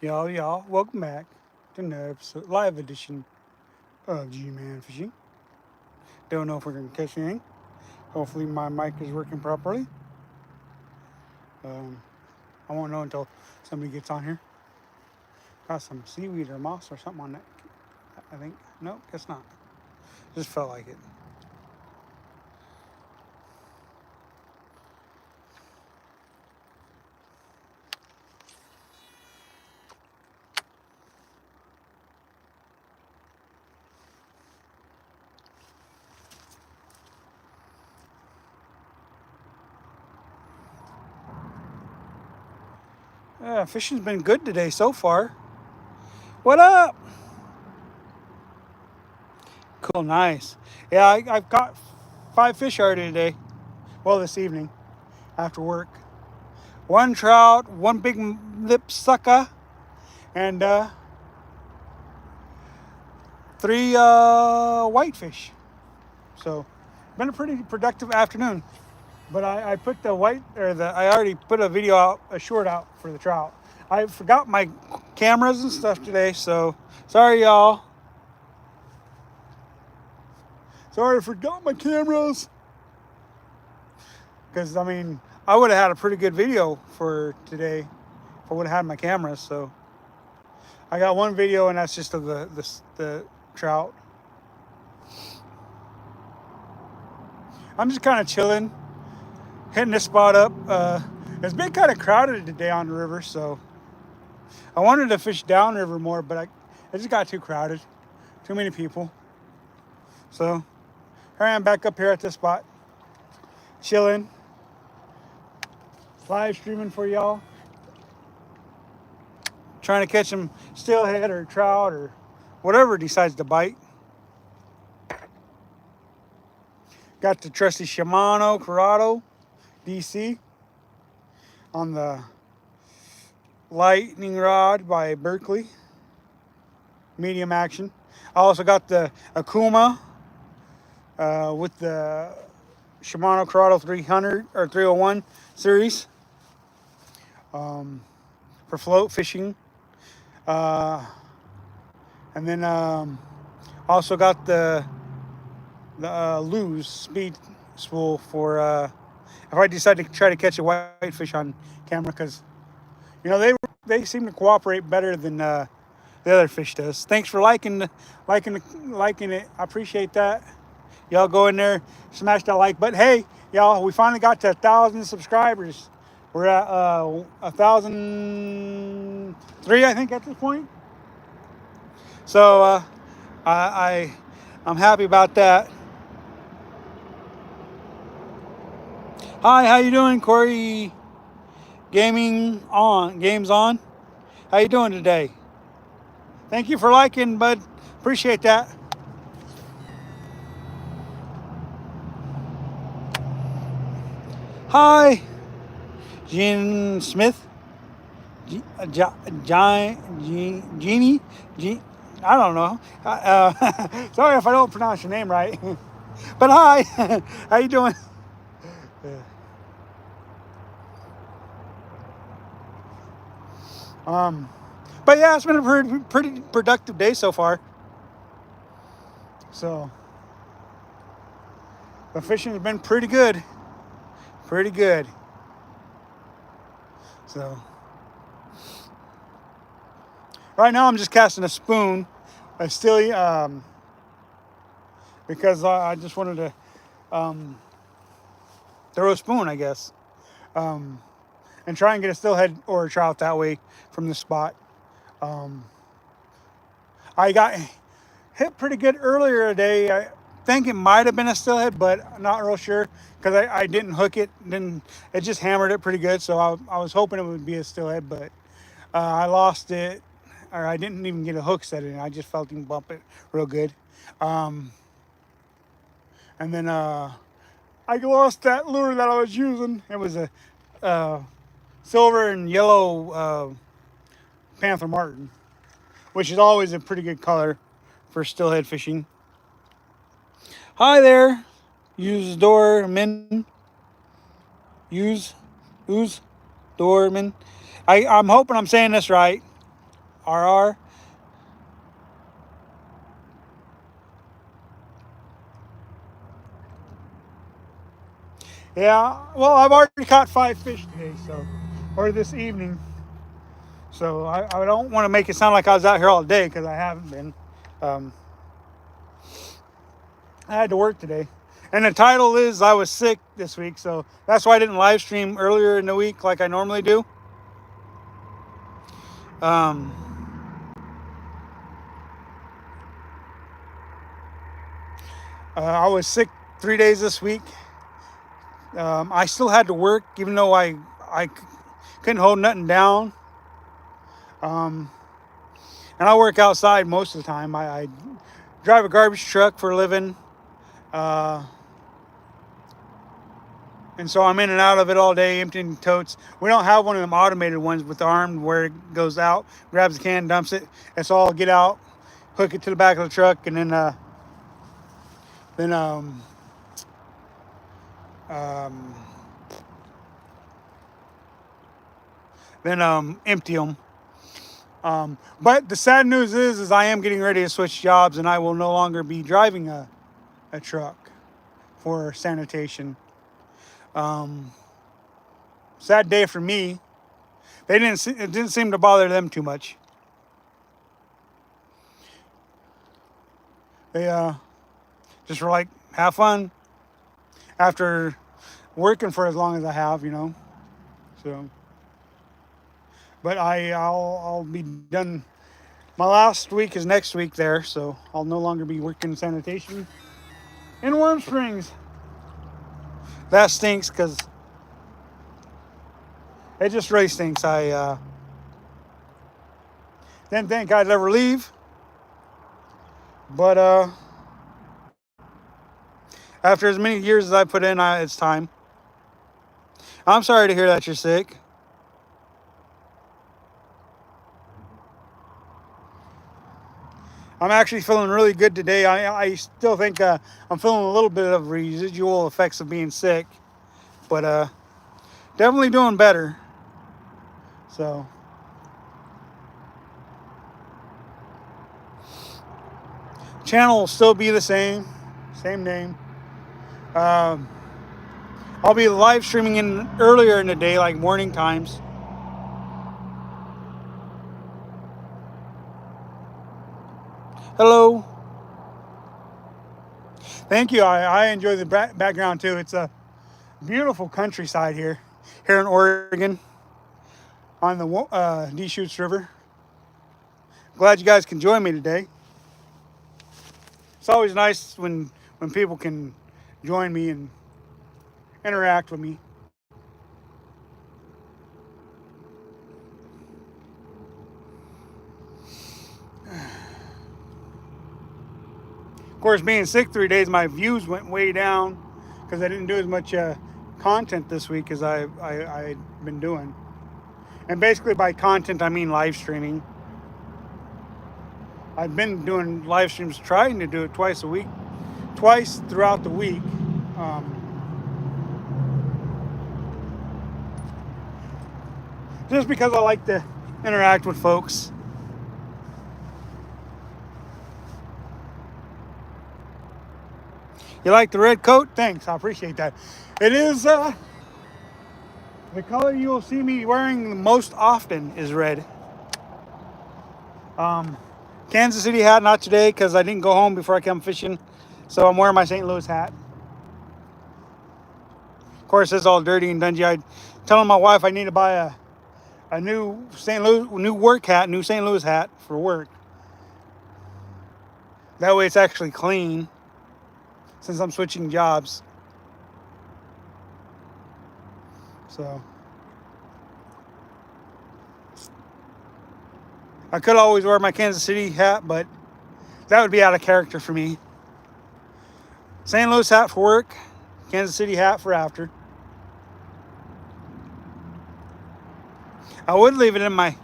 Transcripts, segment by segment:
Y'all, welcome back to another episode, live edition of Gman Fishing. Don't know if we're going to catch anything. Hopefully my mic is working properly. Um, I won't know until somebody gets on here. Got some seaweed or moss or something on that, I think. Nope, guess not. Just felt like it. Fishing's been good today so far. What up? Cool, nice. Yeah, I've caught 5 fish already today. Well, this evening after work. 1 trout, 1 big lip sucker, and 3 whitefish. So, been a pretty productive afternoon. But I put the I already put a video out, a short out for the trout. I forgot my cameras and stuff today, so sorry y'all. Sorry I forgot my cameras. Because, I mean, I would have had a pretty good video for today if I would have had my cameras. So I got 1 video, and that's just of the trout. I'm just kind of chilling, hitting this spot up. It's been kind of crowded today on the river, so I wanted to fish downriver more, but it just got too crowded. Too many people. So here I am back up here at this spot, chilling, live streaming for y'all. Trying to catch some steelhead or trout or whatever decides to bite. Got the trusty Shimano Corrado DC on the lightning rod by Berkeley, medium action. I also got the Akuma with the Shimano Corrado 300 or 301 series for float fishing. And then also got the Lose speed spool for if I decide to try to catch a whitefish on camera, because you know they seem to cooperate better than the other fish does. Thanks for liking it. I appreciate that. Y'all go in there, smash that like button. Hey, y'all, we finally got to 1,000 subscribers. We're at 1,003, I think, at this point. So I'm happy about that. Hi, how you doing, Corey? Games on. How you doing today? Thank you for liking, bud. Appreciate that. Hi, Jean Smith. Jeannie. I don't know. Sorry if I don't pronounce your name right. But hi, how you doing? But yeah, it's been a pretty productive day so far. So the fishing has been pretty good. Pretty good. So right now I'm just casting a spoon. I still because I just wanted to throw a spoon, I guess, and try and get a steelhead or a trout that way from the spot. I got hit pretty good earlier today. I think it might have been a steelhead, but I'm not real sure because I didn't hook it. It just hammered it pretty good. So I was hoping it would be a steelhead, but I lost it, or I didn't even get a hook set in. I just felt him bump it real good. And then I lost that lure that I was using. It was a silver and yellow Panther Martin, which is always a pretty good color for steelhead fishing. Hi there, Use Dorman. I'm hoping I'm saying this right. RR. Yeah, well, I've already caught 5 fish today, so, or this evening. So I don't want to make it sound like I was out here all day because I haven't been. Um, I had to work today. And the title is I was sick this week, so that's why I didn't live stream earlier in the week like I normally do. Um, I was sick 3 days this week. I still had to work, even though I couldn't hold nothing down. And I work outside most of the time. I drive a garbage truck for a living. Uh, and so I'm in and out of it all day, emptying totes. We don't have one of them automated ones with the arm where it goes out, grabs the can, dumps it. It's all get out, hook it to the back of the truck, and then um, empty them. But the sad news is I am getting ready to switch jobs, and I will no longer be driving a truck for sanitation. Sad day for me. It didn't seem to bother them too much. They just were like, have fun after working for as long as I have, So, but I'll be done. My last week is next week there, so I'll no longer be working sanitation in Warm Springs. That stinks because it just really stinks. I didn't think I'd ever leave, but after as many years as I put in, it's time. I'm sorry to hear that you're sick. I'm actually feeling really good today. I still think I'm feeling a little bit of residual effects of being sick, but definitely doing better. So, channel will still be the same name. I'll be live streaming in earlier in the day, like morning times. Hello. Thank you. I enjoy the background too. It's a beautiful countryside here in Oregon on the Deschutes River. Glad you guys can join me today. It's always nice when people can join me and interact with me. Of course, being sick 3 days, my views went way down because I didn't do as much content this week as I'd been doing. And basically by content, I mean live streaming. I've been doing live streams, trying to do it twice throughout the week. Just because I like to interact with folks. You like the red coat? Thanks, I appreciate that. It is the color you will see me wearing the most often is red. Kansas City hat, not today because I didn't go home before I come fishing. So I'm wearing my St. Louis hat. Of course, it's all dirty and dingy. I'm telling my wife I need to buy a new work hat, new St. Louis hat for work. That way it's actually clean since I'm switching jobs. So I could always wear my Kansas City hat, but that would be out of character for me. St. Louis hat for work, Kansas City hat for after. I would leave it in my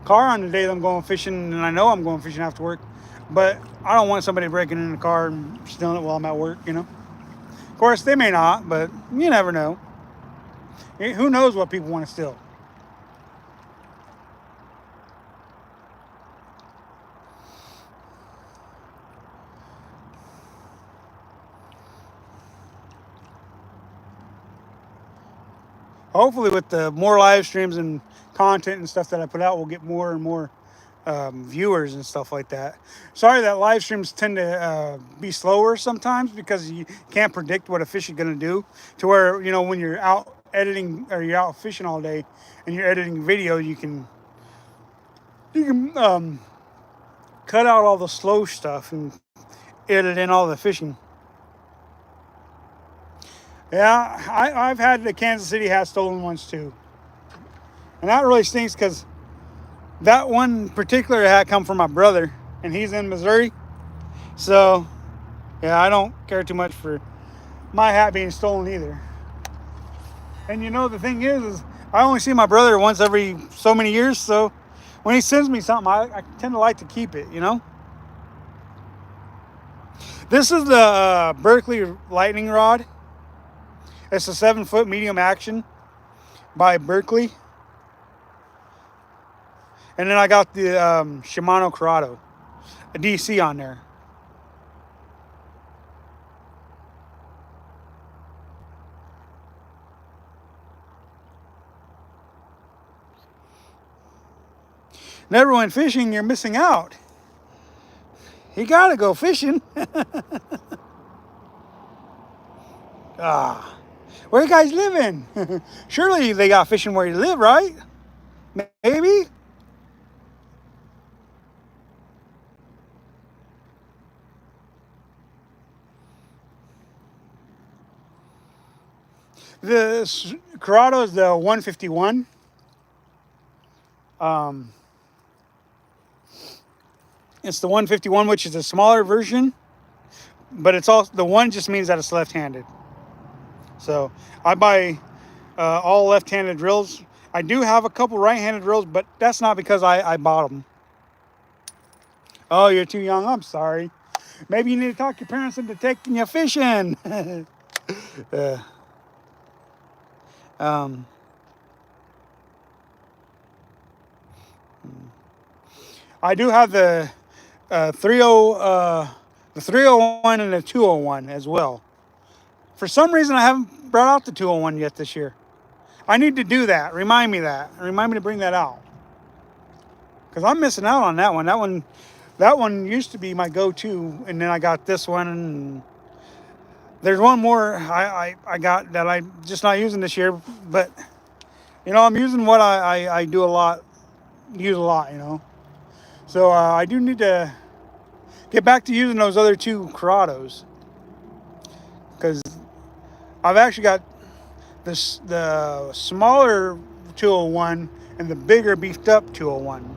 car on the day that I'm going fishing, and I know I'm going fishing after work, but I don't want somebody breaking in the car and stealing it while I'm at work, Of course, they may not, but you never know. Who knows what people want to steal? hopefully with the more live streams and content and stuff that I put out, we'll get more and more viewers and stuff like that. Sorry that live streams tend to be slower sometimes because you can't predict what a fish is going to do. To where, you know, when you're out editing or you're out fishing all day and you're editing video, you can cut out all the slow stuff and edit in all the fishing. Yeah, I've had the Kansas City hat stolen once too, and that really stinks because that one particular hat come from my brother, and he's in Missouri. So, yeah, I don't care too much for my hat being stolen either. And you know, the thing is I only see my brother once every so many years. So, when he sends me something, I tend to like to keep it. You know. This is the Berkeley lightning rod. It's a 7-foot medium action by Berkeley. And then I got the Shimano Corrado, a DC on there. Never went fishing, you're missing out. You gotta go fishing. Where you guys living? Surely they got fishing where you live, right? Maybe? The Corrado is the 151. It's the 151, which is a smaller version, but it's also the one just means that it's left-handed. So I buy all left-handed reels. I do have a couple right-handed reels, but that's not because I bought them. Oh, you're too young. I'm sorry. Maybe you need to talk your parents into taking you fishing. I do have the 301 and the 201 as well. For some reason, I haven't brought out the 201 yet this year. I need to do that. Remind me that. Remind me to bring that out. Because I'm missing out on that one. That one used to be my go-to, and then I got this one. And there's one more I got that I'm just not using this year. But, you know, I'm using what I do a lot, use a lot, you know. So I do need to get back to using those other two Corrados. Because I've actually got the smaller 201 and the bigger beefed up 201.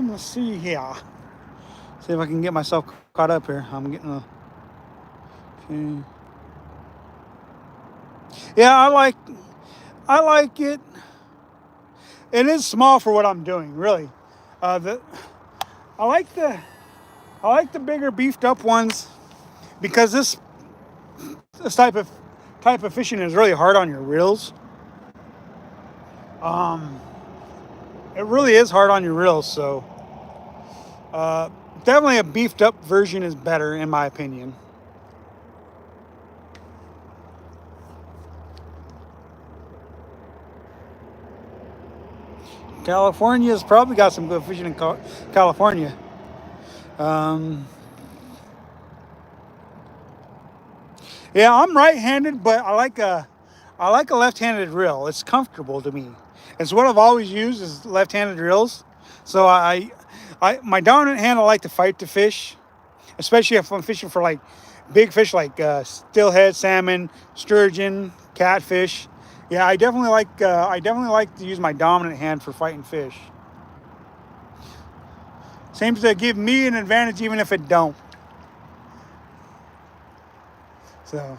Let's see here. See if I can get myself caught up here. I'm getting a. Okay. Yeah, I like it. It is small for what I'm doing, really. I like the bigger beefed up ones because this type of fishing is really hard on your reels. It really is hard on your reels, so definitely a beefed up version is better in my opinion. California's probably got some good fishing in California. Yeah, I'm right-handed, but I like a left-handed reel. It's comfortable to me. It's what I've always used is left-handed reels. So my dominant hand I like to fight the fish, especially if I'm fishing for like big fish like steelhead, salmon, sturgeon, catfish. Yeah, I definitely like to use my dominant hand for fighting fish. Seems to give me an advantage even if it don't. So.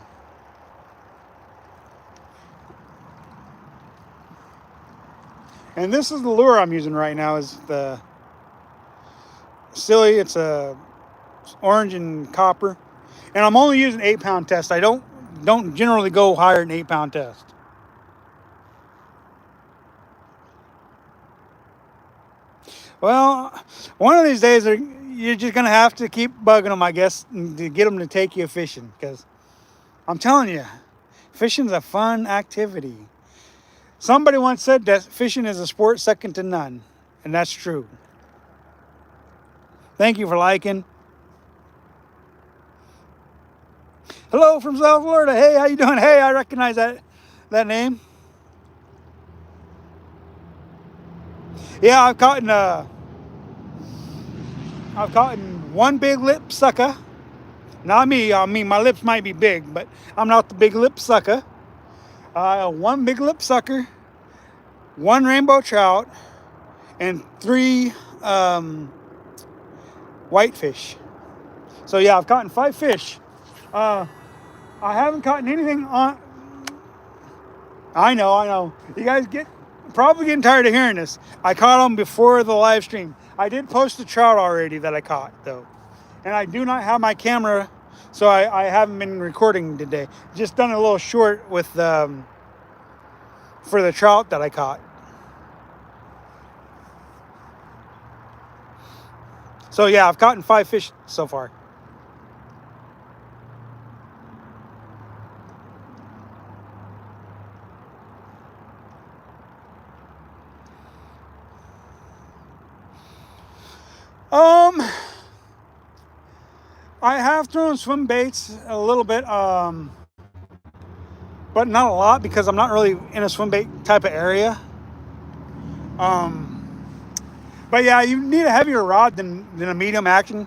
And this is the lure I'm using right now is the Silly. It's a orange and copper. And I'm only using 8-pound test. I don't generally go higher than 8-pound test. Well, one of these days you're just gonna have to keep bugging them, I guess, to get them to take you fishing. Because I'm telling you, fishing's a fun activity. Somebody once said that fishing is a sport second to none, and that's true. Thank you for liking. Hello from South Florida. Hey, how you doing? Hey, I recognize that name. Yeah, I've caught in one big lip sucker. Not me. I mean, my lips might be big, but I'm not the big lip sucker. One big lip sucker, one rainbow trout, and three whitefish. So yeah, I've caught in 5 fish. Uh, I haven't caught anything on. I know. You guys probably getting tired of hearing this. I caught them before the live stream. I did post a trout already that I caught though, and I do not have my camera, so I haven't been recording today. Just done a little short with for the trout that I caught. So yeah, I've caught in 5 fish so far. I have thrown swim baits a little bit, but not a lot because I'm not really in a swim bait type of area. But yeah, you need a heavier rod than a medium action.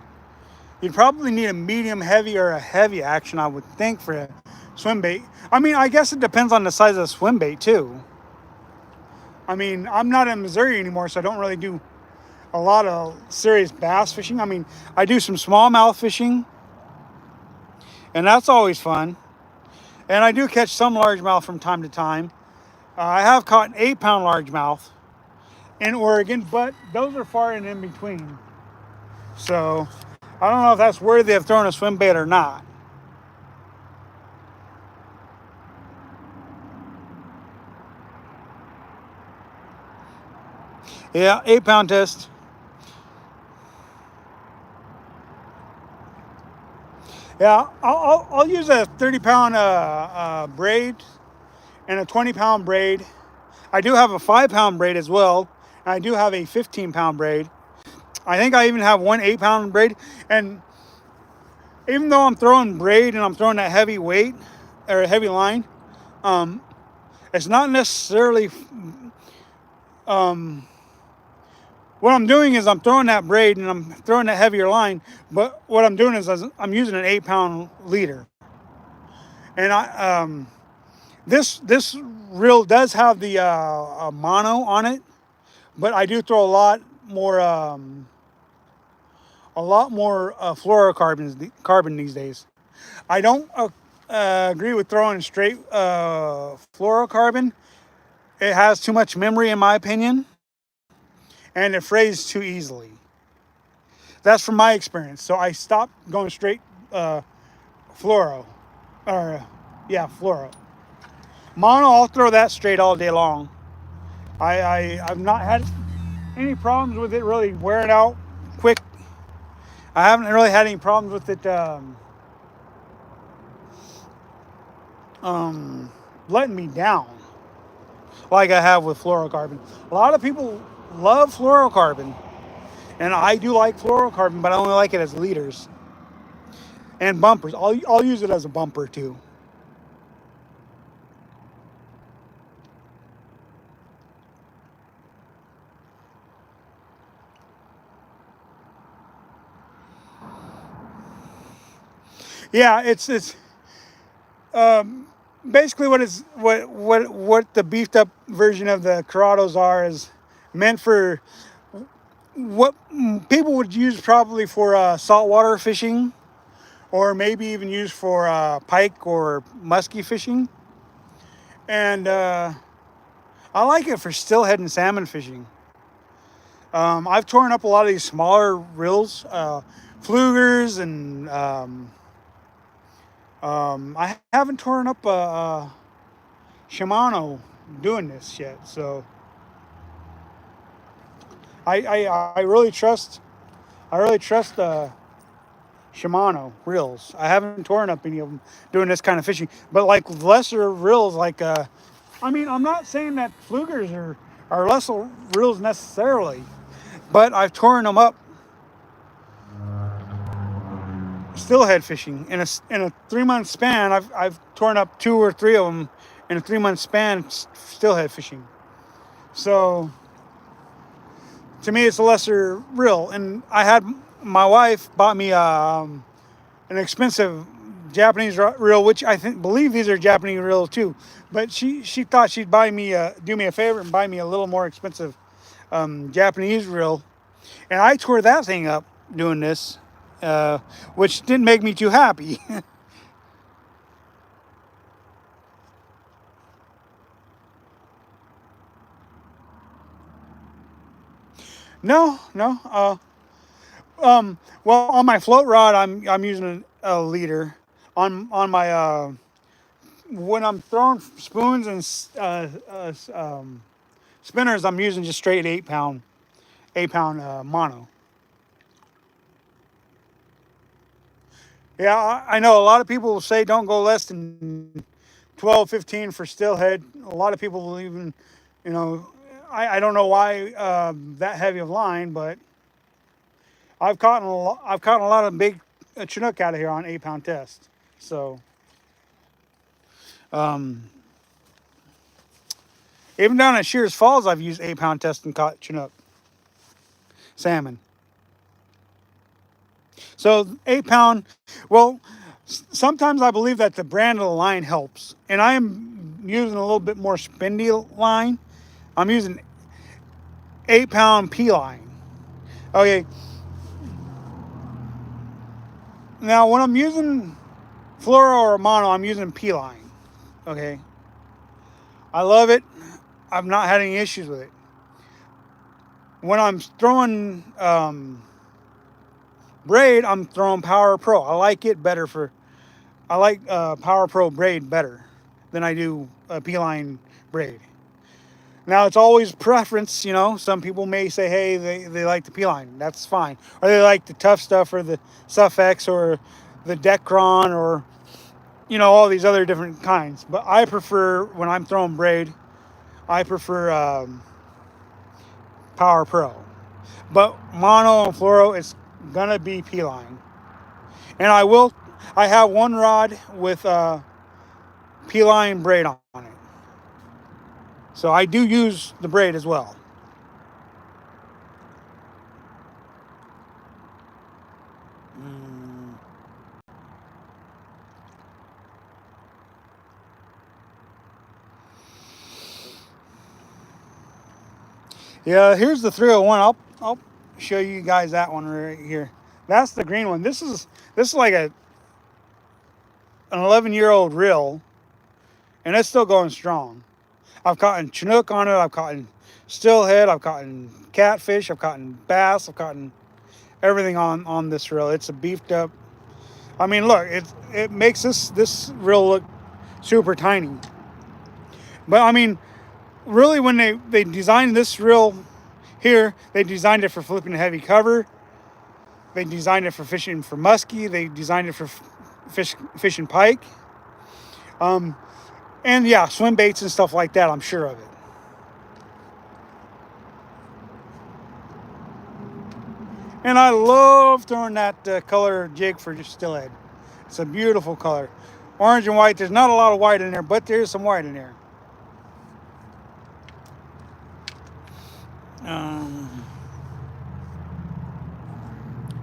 You'd probably need a medium heavy or a heavy action, I would think, for a swim bait. I mean, I guess it depends on the size of the swim bait too. I mean, I'm not in Missouri anymore, so I don't really do a lot of serious bass fishing. I mean, I do some smallmouth fishing, and that's always fun. And I do catch some largemouth from time to time. I have caught an 8-pound largemouth in Oregon, but those are far and in between. So I don't know if that's worthy of throwing a swim bait or not. Yeah, 8-pound test. Yeah, I'll use a 30-pound braid and a 20-pound braid. I do have a 5-pound braid as well. And I do have a 15-pound braid. I think I even have one 8-pound braid. And even though I'm throwing braid and I'm throwing that heavy weight or a heavy line, it's not necessarily. What I'm doing is I'm throwing that braid and I'm throwing that heavier line. But what I'm doing is I'm using an 8-pound leader. And this reel does have the mono on it, but I do throw a lot more fluorocarbon these days. I don't agree with throwing straight fluorocarbon. It has too much memory in my opinion, and it frays too easily. That's from my experience. So I stopped going straight fluoro, or fluoro. Mono, I'll throw that straight all day long. I've not had any problems with it really wearing out quick. I haven't really had any problems with it letting me down like I have with fluorocarbon. A lot of people love fluorocarbon, and I do like fluorocarbon, but I only like it as leaders and bumpers. I'll use it as a bumper too. Yeah, it's basically what the beefed up version of the Corrados are is meant for what people would use probably for saltwater fishing, or maybe even used for pike or muskie fishing. And I like it for stillhead and salmon fishing. I've torn up a lot of these smaller reels, flugers, and I haven't torn up a Shimano doing this yet. So I really trust I really trust Shimano reels. I haven't torn up any of them doing this kind of fishing. But like lesser reels, like I mean, I'm not saying that flugers are lesser reels necessarily, but I've torn them up stillhead fishing in a 3 month span. I've torn up 2 or 3 of them in a 3 month span stillhead fishing. So to me, it's a lesser reel. And I had my wife bought me an expensive Japanese reel, which I believe these are Japanese reels too. But she thought she'd buy me do me a favor and buy me a little more expensive Japanese reel, and I tore that thing up doing this, which didn't make me too happy. No, no. Well, on my float rod, I'm using a leader. On my when I'm throwing spoons and spinners, I'm using just straight 8 pound mono. Yeah, I know a lot of people will say don't go less than 12, 15 for stillhead. A lot of people will even, you know, I don't know why that heavy of line, but I've caught a lot of big Chinook out of here on 8 pound test. So um, even down at Shears Falls, I've used 8 pound test and caught Chinook salmon. So 8 pound, well, sometimes I believe that the brand of the line helps, and I am using a little bit more spendy line. I'm using 8 pound P line. Okay, now when I'm using fluoro or mono, I'm using P line. Okay, I love it. I've not had any issues with it. When I'm throwing braid, I'm throwing Power Pro. I like it better for. I like Power Pro braid better than I do P line braid. Now it's always preference, you know. Some people may say, hey, they like the P line. That's fine. Or they like the tough stuff or the Suffix or the Decron or, you know, all these other different kinds. But I prefer, when I'm throwing braid, I prefer Power Pro. But mono and fluoro, it's gonna be P line. And I have one rod with P line braid on it. So I do use the braid as well. Yeah, here's the 301. I'll show you guys that one right here. That's the green one. This is like an 11-year-old reel, and it's still going strong. I've caught Chinook on it. I've caught steelhead. I've caught catfish. I've caught bass. I've caught everything on this reel. It's a beefed up. I mean, look, it makes this reel look super tiny. But I mean, really, when they designed this reel here, they designed it for flipping heavy cover. They designed it for fishing for muskie. They designed it for fishing pike. And yeah, swim baits and stuff like that. I'm sure of it. And I love throwing that color jig for just stillhead. It's a beautiful color. Orange and white. There's not a lot of white in there, but there's some white in there.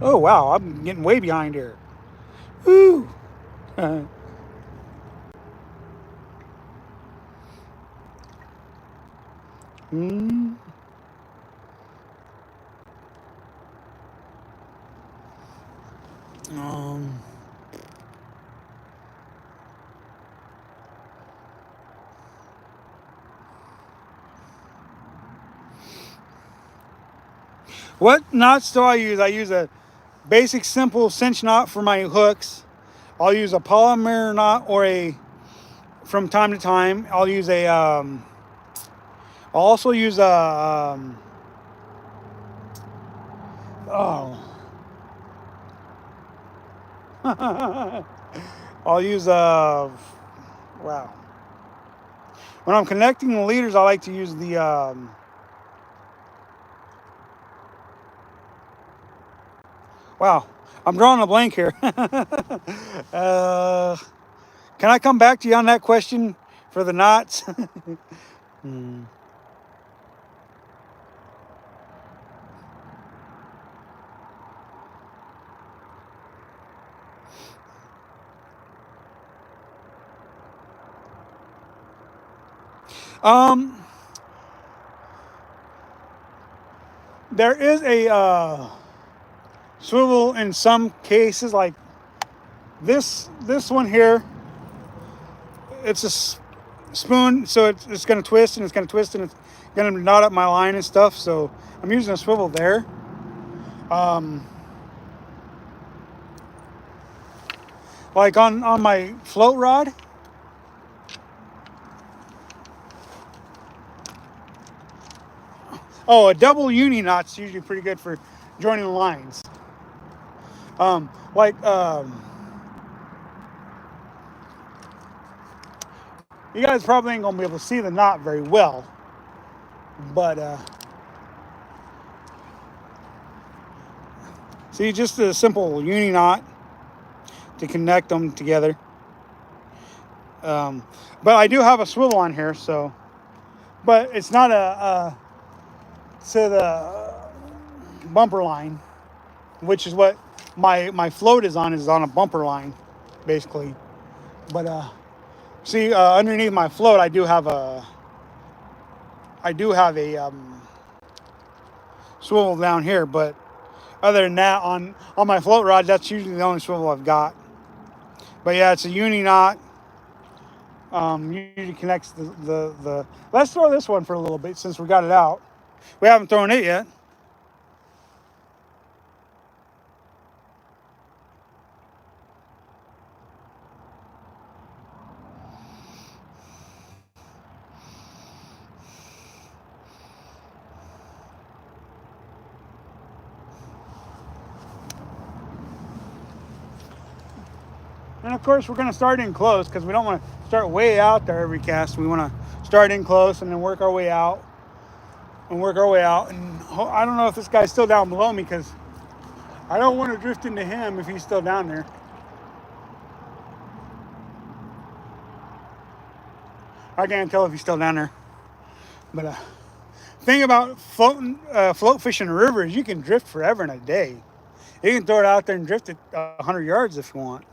Oh wow, I'm getting way behind here. Woo! Hmm. Um, what knots do I use? I use a basic simple cinch knot for my hooks. I'll use a polymer knot or from time to time, I'll use I'll also use oh, I'll use wow. When I'm connecting the leaders, I like to use the wow. I'm drawing a blank here. Can I come back to you on that question for the knots? Hmm. Um, there is a swivel in some cases, like this one here. It's a spoon, so it's going to twist and it's going to twist and it's going to knot up my line and stuff. So I'm using a swivel there. Um, like on my float rod. Oh, a double uni knot's usually pretty good for joining the lines. Like you guys probably ain't gonna be able to see the knot very well, but see, just a simple uni knot to connect them together. But I do have a swivel on here, so, but it's not a to the bumper line, which is what my float is on a bumper line, basically. But see, underneath my float, I do have a swivel down here. But other than that, on my float rod, that's usually the only swivel I've got. But yeah, it's a uni knot. Usually connects the. Let's throw this one for a little bit since we got it out. We haven't thrown it yet. And of course, we're going to start in close because we don't want to start way out there every cast. We want to start in close and then work our way out and work our way out. And I don't know if this guy's still down below me because I don't want to drift into him if he's still down there. I can't tell if he's still down there. But thing about float fishing a river is you can drift forever in a day. You can throw it out there and drift it 100 yards if you want.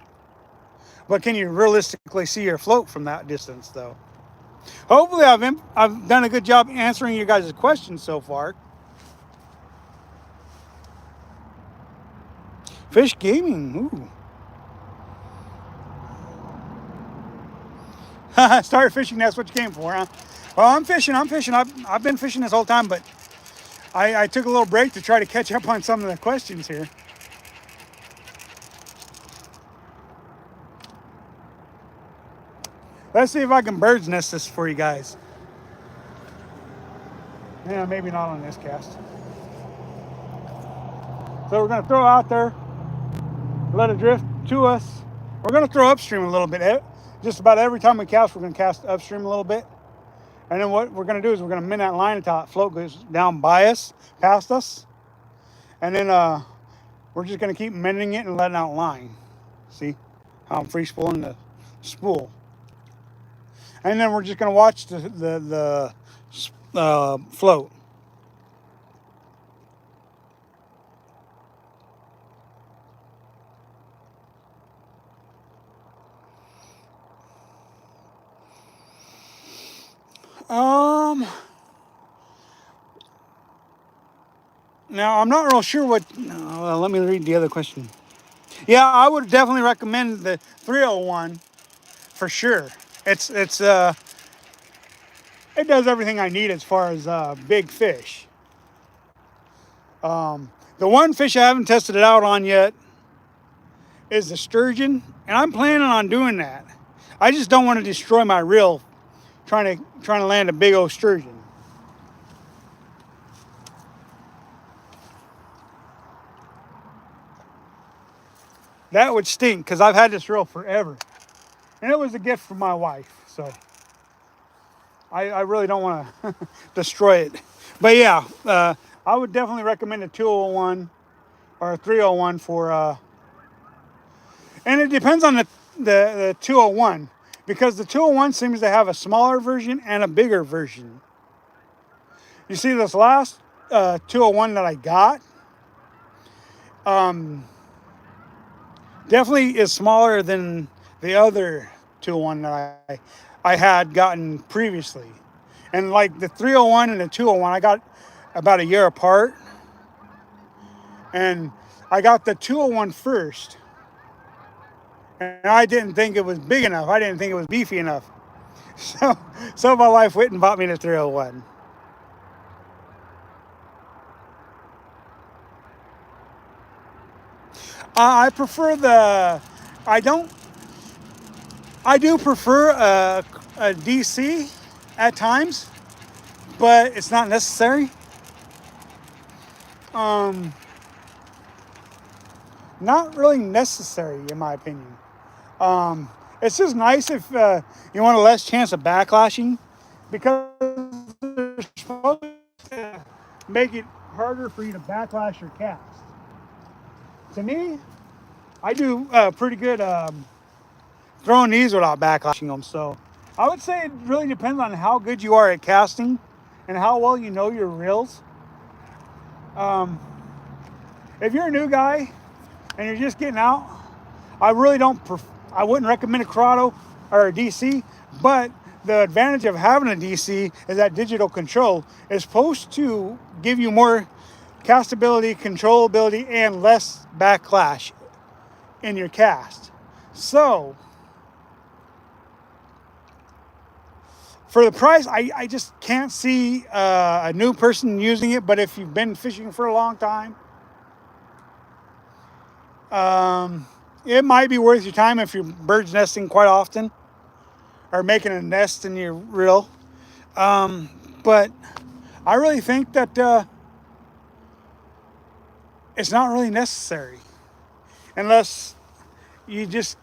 But can you realistically see your float from that distance, though? Hopefully, I've done a good job answering you guys' questions so far. Fish gaming, ooh. Start fishing, that's what you came for, huh? Well, I'm fishing. I've been fishing this whole time, but I took a little break to try to catch up on some of the questions here. Let's see if I can bird's nest this for you guys. Yeah, maybe not on this cast. So we're going to throw out there, let it drift to us. We're going to throw upstream a little bit. Just about every time we cast, we're going to cast upstream a little bit. And then what we're going to do is we're going to mend that line until that float goes down by us, past us. And then we're just going to keep mending it and letting out line. See how I'm free spooling the spool. And then we're just going to watch the float. Now I'm not real sure what. Let me read the other question. Yeah, I would definitely recommend the 301 for sure. It does everything I need as far as big fish. The one fish I haven't tested it out on yet is the sturgeon, and I'm planning on doing that. I just don't want to destroy my reel trying to land a big old sturgeon. that would stink because I've had this reel forever. And it was a gift from my wife. So I really don't want to destroy it. But yeah, I would definitely recommend a 201 or a 301 for, and it depends on the 201 because the 201 seems to have a smaller version and a bigger version. You see this last 201 that I got, definitely is smaller than the other 201 that I had gotten previously. And like the 301 and the 201, I got about a year apart. And I got the 201 first. And I didn't think it was big enough. I didn't think it was beefy enough. So my wife went and bought me the 301. I prefer the, I don't, I do prefer a DC at times, but it's not necessary. Not really necessary in my opinion. It's just nice if you want a less chance of backlashing because they're supposed to make it harder for you to backlash your cast. To me, I do pretty good throwing these without backlashing them. So I would say it really depends on how good you are at casting and how well you know your reels. If you're a new guy and you're just getting out, I really don't. I wouldn't recommend a Corrado or a DC, but the advantage of having a DC is that digital control is supposed to give you more castability, controllability, and less backlash in your cast. So for the price, I just can't see a new person using it. But if you've been fishing for a long time, it might be worth your time if you're bird's nesting quite often or making a nest in your reel. But I really think that it's not really necessary unless you just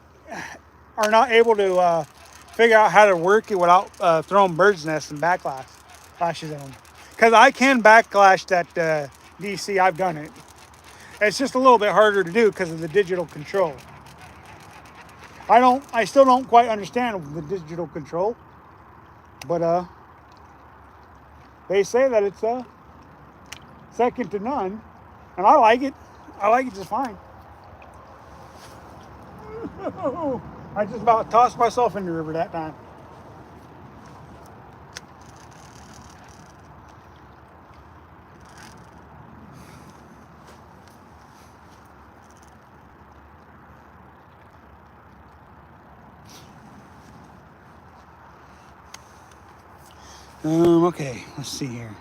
are not able to figure out how to work it without throwing bird's nests and backlashes in them. Because I can backlash that DC. I've done it. It's just a little bit harder to do because of the digital control. I still don't quite understand the digital control, but they say that it's second to none, and I like it. I like it just fine. I just about tossed myself in the river that time. Okay, let's see here.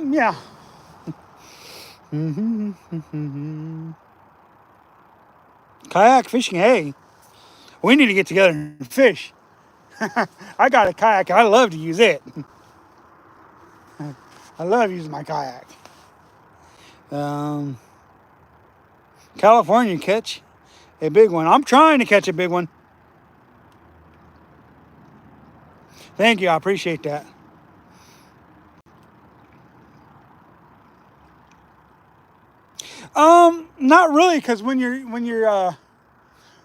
Yeah. Kayak fishing, hey, we need to get together and fish. I got a kayak and I love to use it. I love using my kayak. California catch a big one. I'm trying to catch a big one. Thank you, I appreciate that. Not really, because when you're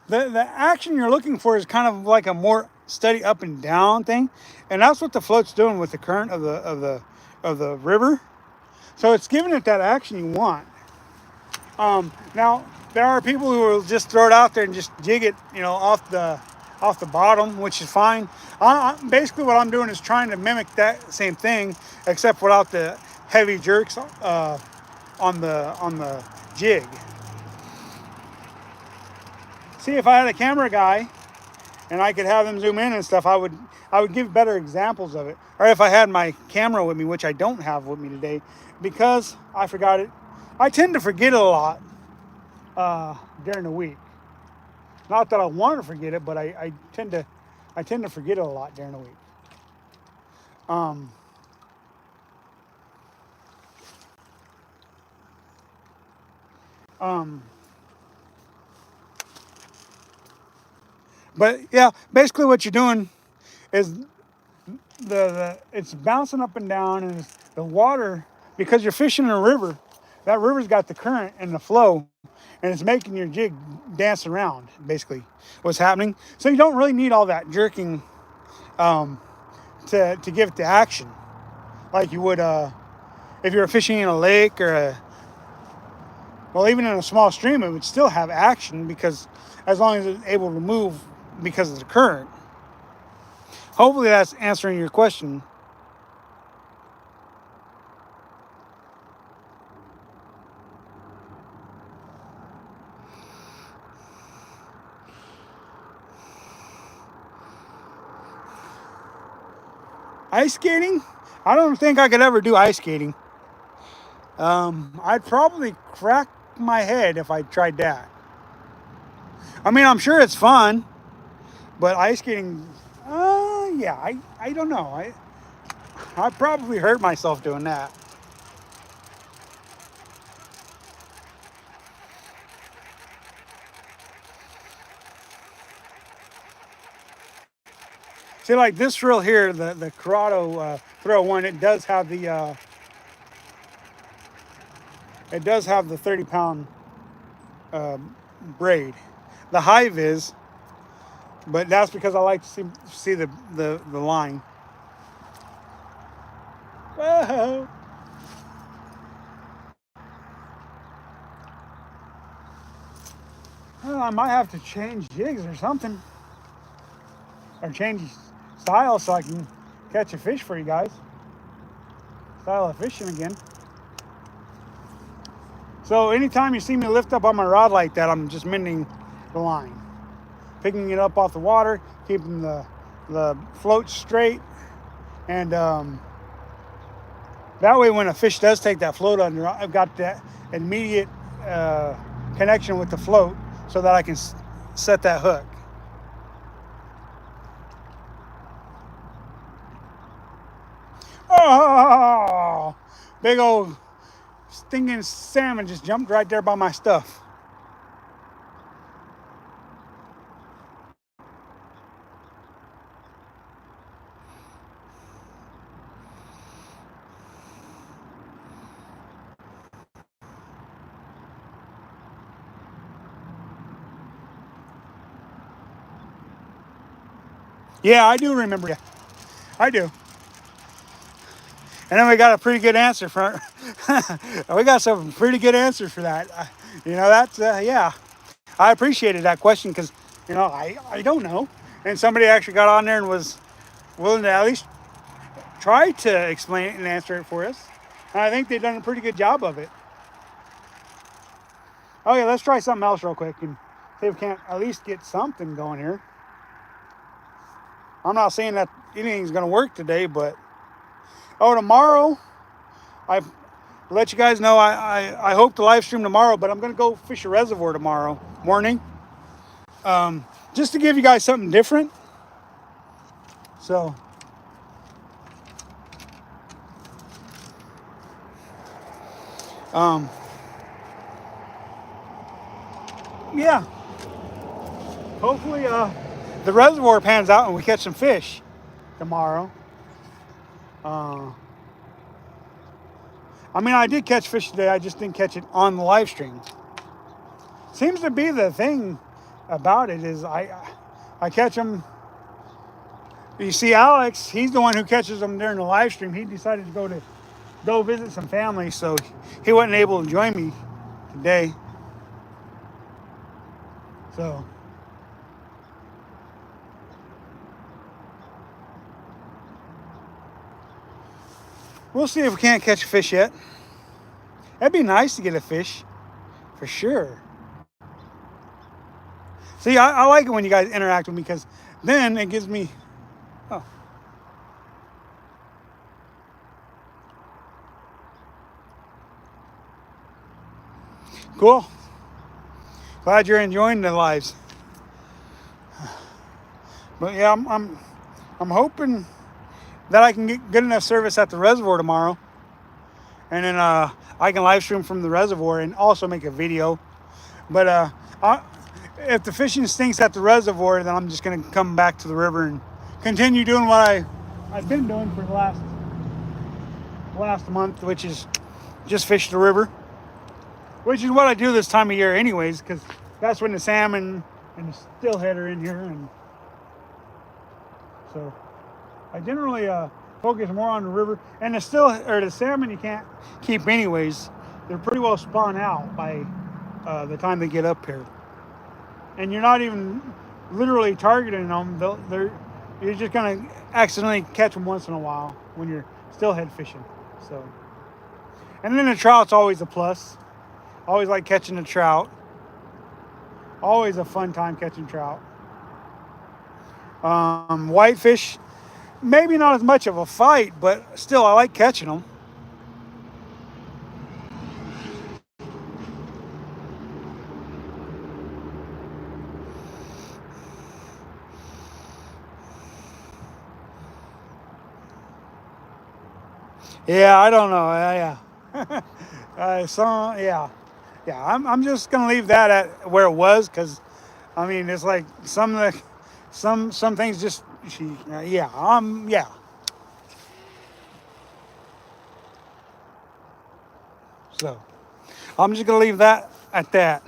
the action you're looking for is kind of like a more steady up and down thing, and that's what the float's doing with the current of the river. So it's giving it that action you want. Now there are people who will just throw it out there and just jig it, off the bottom, which is fine. Basically, what I'm doing is trying to mimic that same thing, except without the heavy jerks on the jig. See, if I had a camera guy and I could have them zoom in and stuff, I would give better examples of it. Or if I had my camera with me, which I don't have with me today, because I forgot it. I tend to forget it a lot during the week. Not that I want to forget it, but I tend to forget it a lot during the week. Um, um, but yeah, basically what you're doing is it's bouncing up and down, and the water, because you're fishing in a river. That river's got the current and the flow, and it's making your jig dance around. Basically, what's happening. So you don't really need all that jerking to give it the action like you would if you were fishing in a lake or well, even in a small stream, it would still have action because as long as it's able to move because of the current. Hopefully, that's answering your question. Ice skating? I don't think I could ever do ice skating. I'd probably crack my head if I tried that. I mean, I'm sure it's fun, but ice skating, yeah, I don't know. I'd probably hurt myself doing that. See, like this reel here, the Corrado throw one, it does have the 30-pound braid. The Hive is, but that's because I like to see the line. Whoa. Well, I might have to change jigs or something, or change style so I can catch a fish for you guys. Style of fishing again. So anytime you see me lift up on my rod like that, I'm just mending the line, picking it up off the water, keeping the float straight, and that way when a fish does take that float under, I've got that immediate connection with the float so that I can set that hook. Oh, big old stinging salmon just jumped right there by my stuff. Yeah, I do remember you. I do. And then we got a pretty good answer for we got some pretty good answers for that. That's yeah. I appreciated that question because I don't know, and somebody actually got on there and was willing to at least try to explain it and answer it for us. And I think they've done a pretty good job of it. Okay, let's try something else real quick and see if we can't at least get something going here. I'm not saying that anything's going to work today, but tomorrow I let you guys know I hope to live stream tomorrow, but I'm going to go fish a reservoir tomorrow morning, just to give you guys something different. So yeah, hopefully the reservoir pans out and we catch some fish tomorrow. I mean, I did catch fish today. I just didn't catch it on the live stream. Seems to be the thing about it is I catch them. You see, Alex, he's the one who catches them during the live stream. He decided to go visit some family, so he wasn't able to join me today. So we'll see if we can't catch a fish yet. That'd be nice to get a fish, for sure. See, I like it when you guys interact with me because then it gives me. Oh. Cool. Glad you're enjoying the lives. But yeah, I'm hoping that I can get good enough service at the reservoir tomorrow, and then I can live stream from the reservoir and also make a video. But if the fishing stinks at the reservoir, then I'm just gonna come back to the river and continue doing what I've been doing for the last month, which is just fish the river, which is what I do this time of year anyways, because that's when the salmon and the steelhead are in here, and so I generally focus more on the river. And the salmon you can't keep anyways. They're pretty well spawn out by the time they get up here, and you're not even literally targeting them. You're just gonna accidentally catch them once in a while when you're steelhead fishing. So, and then the trout's always a plus. Always like catching a trout. Always a fun time catching trout. Whitefish, maybe not as much of a fight, but still I like catching them. Yeah, I don't know. Yeah. Yeah. I'm just gonna leave that at where it was, because I mean it's like some things just yeah. So I'm just gonna leave that at that.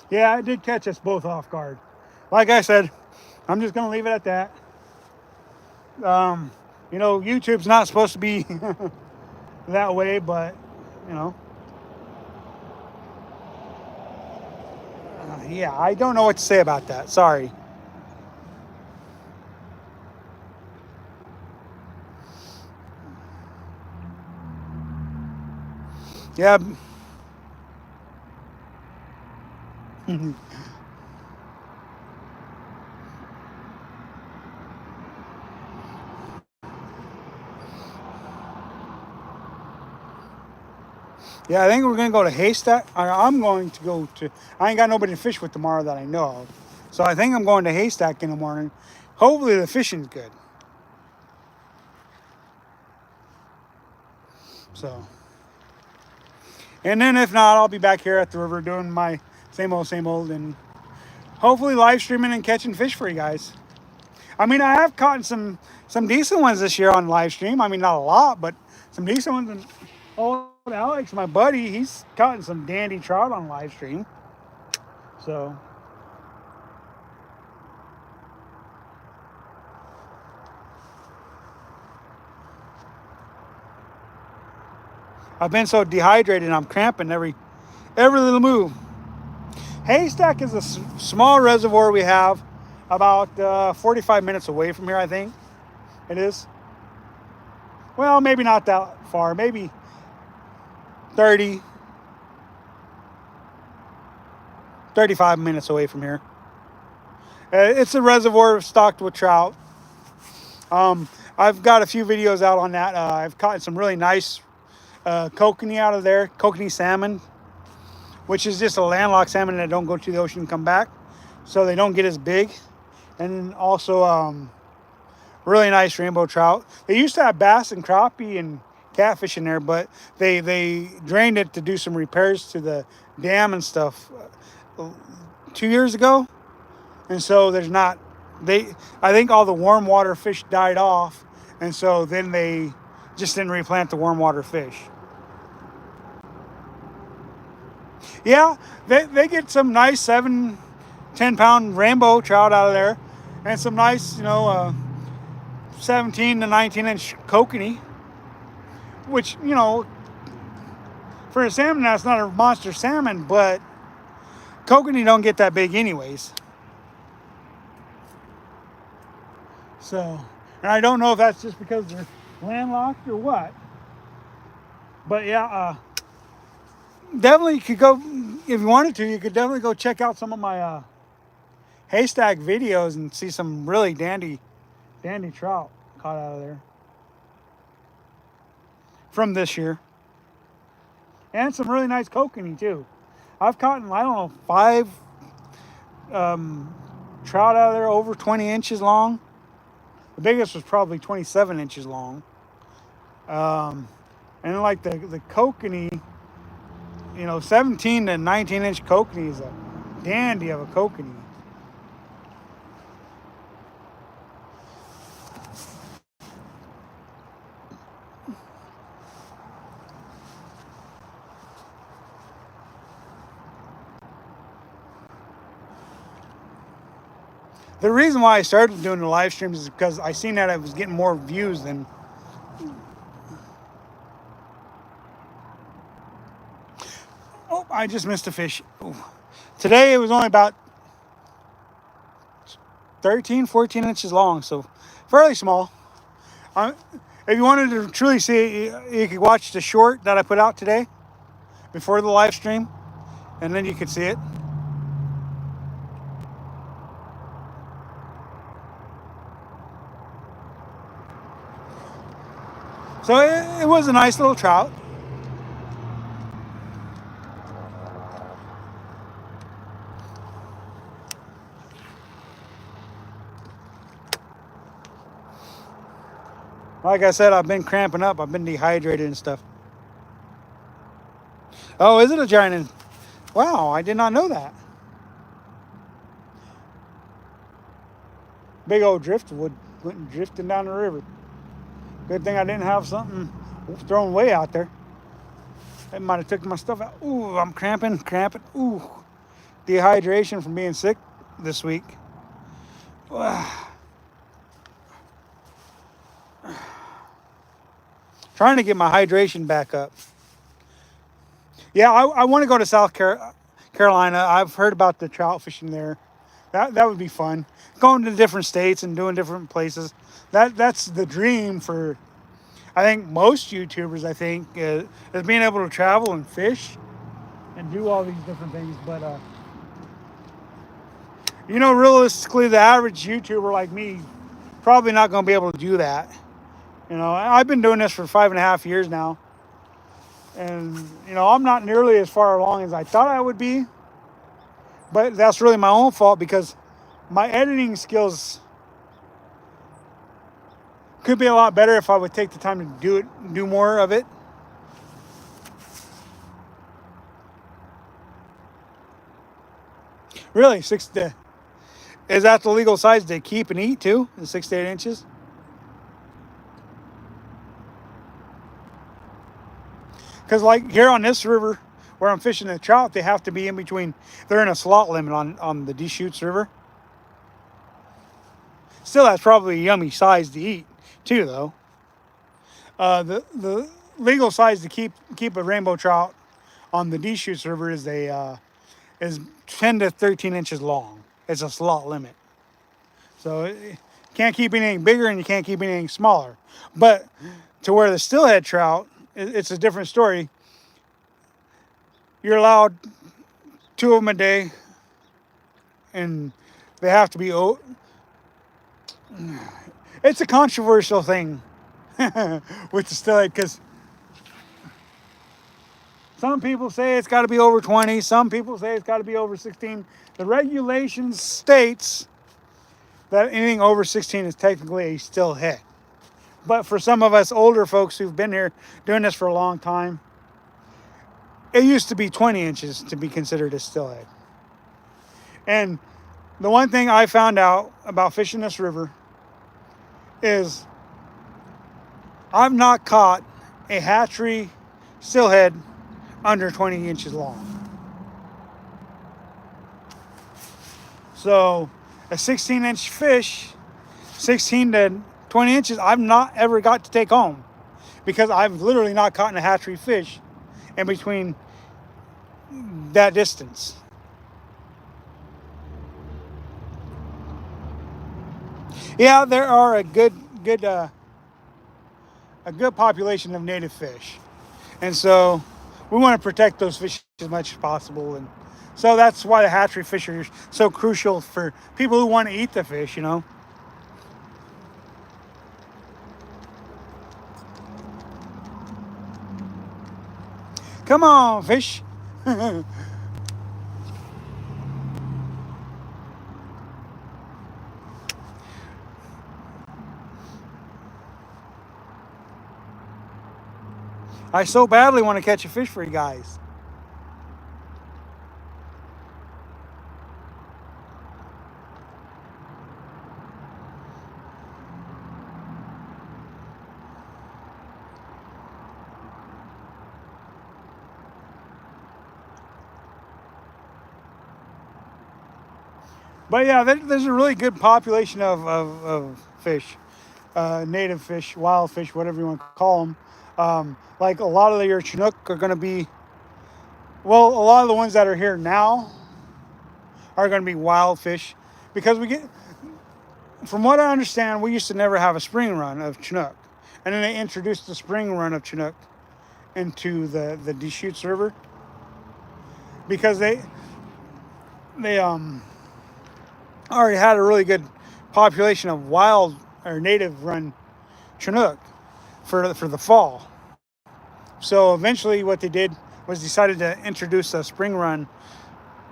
Yeah, it did catch us both off guard. Like I said, I'm just gonna leave it at that. Um, YouTube's not supposed to be that way, but you know, yeah, I don't know what to say about that. Sorry. Yeah. Yeah, I think we're gonna go to Haystack. I'm going to go to. I ain't got nobody to fish with tomorrow that I know of, so I think I'm going to Haystack in the morning. Hopefully the fishing's good. So, and then if not, I'll be back here at the river doing my same old, and hopefully live streaming and catching fish for you guys. I mean, I have caught some decent ones this year on live stream. I mean, not a lot, but some decent ones. And old Alex, my buddy, he's caught some dandy trout on live stream. So I've been so dehydrated, I'm cramping every little move. Haystack is a small reservoir we have about 45 minutes away from here, I think it is. Well, maybe not that far, maybe 30, 35 minutes away from here. It's a reservoir stocked with trout. I've got a few videos out on that. I've caught some really nice kokanee out of there, kokanee salmon, which is just a landlocked salmon that don't go to the ocean and come back, so they don't get as big. And also really nice rainbow trout. They used to have bass and crappie and catfish in there, but they drained it to do some repairs to the dam and stuff 2 years ago, and so there's not. I think all the warm water fish died off, and so then they just didn't replant the warm water fish. Yeah, they get some nice 7-10 pound rainbow trout out of there, and some nice 17 to 19-inch kokanee, which for a salmon that's not a monster salmon, but kokanee don't get that big anyways. So, and I don't know if that's just because they're landlocked or what, but yeah, definitely you could go, if you wanted to, you could definitely go check out some of my Haystack videos and see some really dandy trout caught out of there from this year, and some really nice kokanee too. I've caught, I don't know, 5 trout out of there over 20 inches long. The biggest was probably 27 inches long. Um, and like the kokanee, 17 to 19-inch kokanee is a dandy of a kokanee. The reason why I started doing the live streams is because I seen that I was getting more views than. Oh, I just missed a fish. Ooh. Today it was only about 13, 14 inches long, so fairly small. If you wanted to truly see it, you could watch the short that I put out today before the live stream, and then you could see it. So it was a nice little trout. Like I said, I've been cramping up. I've been dehydrated and stuff. Oh, is it a giant? Wow, I did not know that. Big old driftwood went drifting down the river. Good thing I didn't have something thrown way out there. It might have took my stuff out. Ooh, I'm cramping. Ooh, dehydration from being sick this week. Trying to get my hydration back up. Yeah, I want to go to South Carolina. I've heard about the trout fishing there. That would be fun. Going to different states and doing different places. That's the dream for, I think, most YouTubers. I think is being able to travel and fish and do all these different things. But realistically, the average YouTuber like me probably not going to be able to do that. I've been doing this for 5.5 years now. And, I'm not nearly as far along as I thought I would be. But that's really my own fault because my editing skills could be a lot better if I would take the time to do more of it. Really, is that the legal size to keep and eat too? The 6 to 8 inches? Because like here on this river where I'm fishing the trout, they have to be in between. They're in a slot limit on the Deschutes River. Still, that's probably a yummy size to eat too, though. The legal size to keep a rainbow trout on the Deschutes River is 10 to 13 inches long. It's a slot limit. So you can't keep anything bigger and you can't keep anything smaller. But to where the steelhead trout, it's a different story. You're allowed 2 of them a day, and they have to be. It's a controversial thing with the steelhead because some people say it's got to be over 20. Some people say it's got to be over 16. The regulations states that anything over 16 is technically a steelhead. But for some of us older folks who've been here doing this for a long time, it used to be 20 inches to be considered a steelhead. And the one thing I found out about fishing this river is I've not caught a hatchery steelhead under 20 inches long. So a 16-inch fish, 16 to 20 inches, I've not ever got to take home because I've literally not caught a hatchery fish in between that distance. Yeah, there are a good population of native fish, and so we want to protect those fish as much as possible. And so that's why the hatchery fish are so crucial for people who want to eat the fish. Come on, fish. I so badly want to catch a fish for you guys. But yeah, there's a really good population of fish, native fish, wild fish, whatever you want to call them. Like a lot of your Chinook are going to be, well, a lot of the ones that are here now are going to be wild fish because we get, from what I understand, we used to never have a spring run of Chinook. And then they introduced the spring run of Chinook into the Deschutes River because they already had a really good population of wild or native run Chinook for the fall. So eventually what they did was decided to introduce a spring run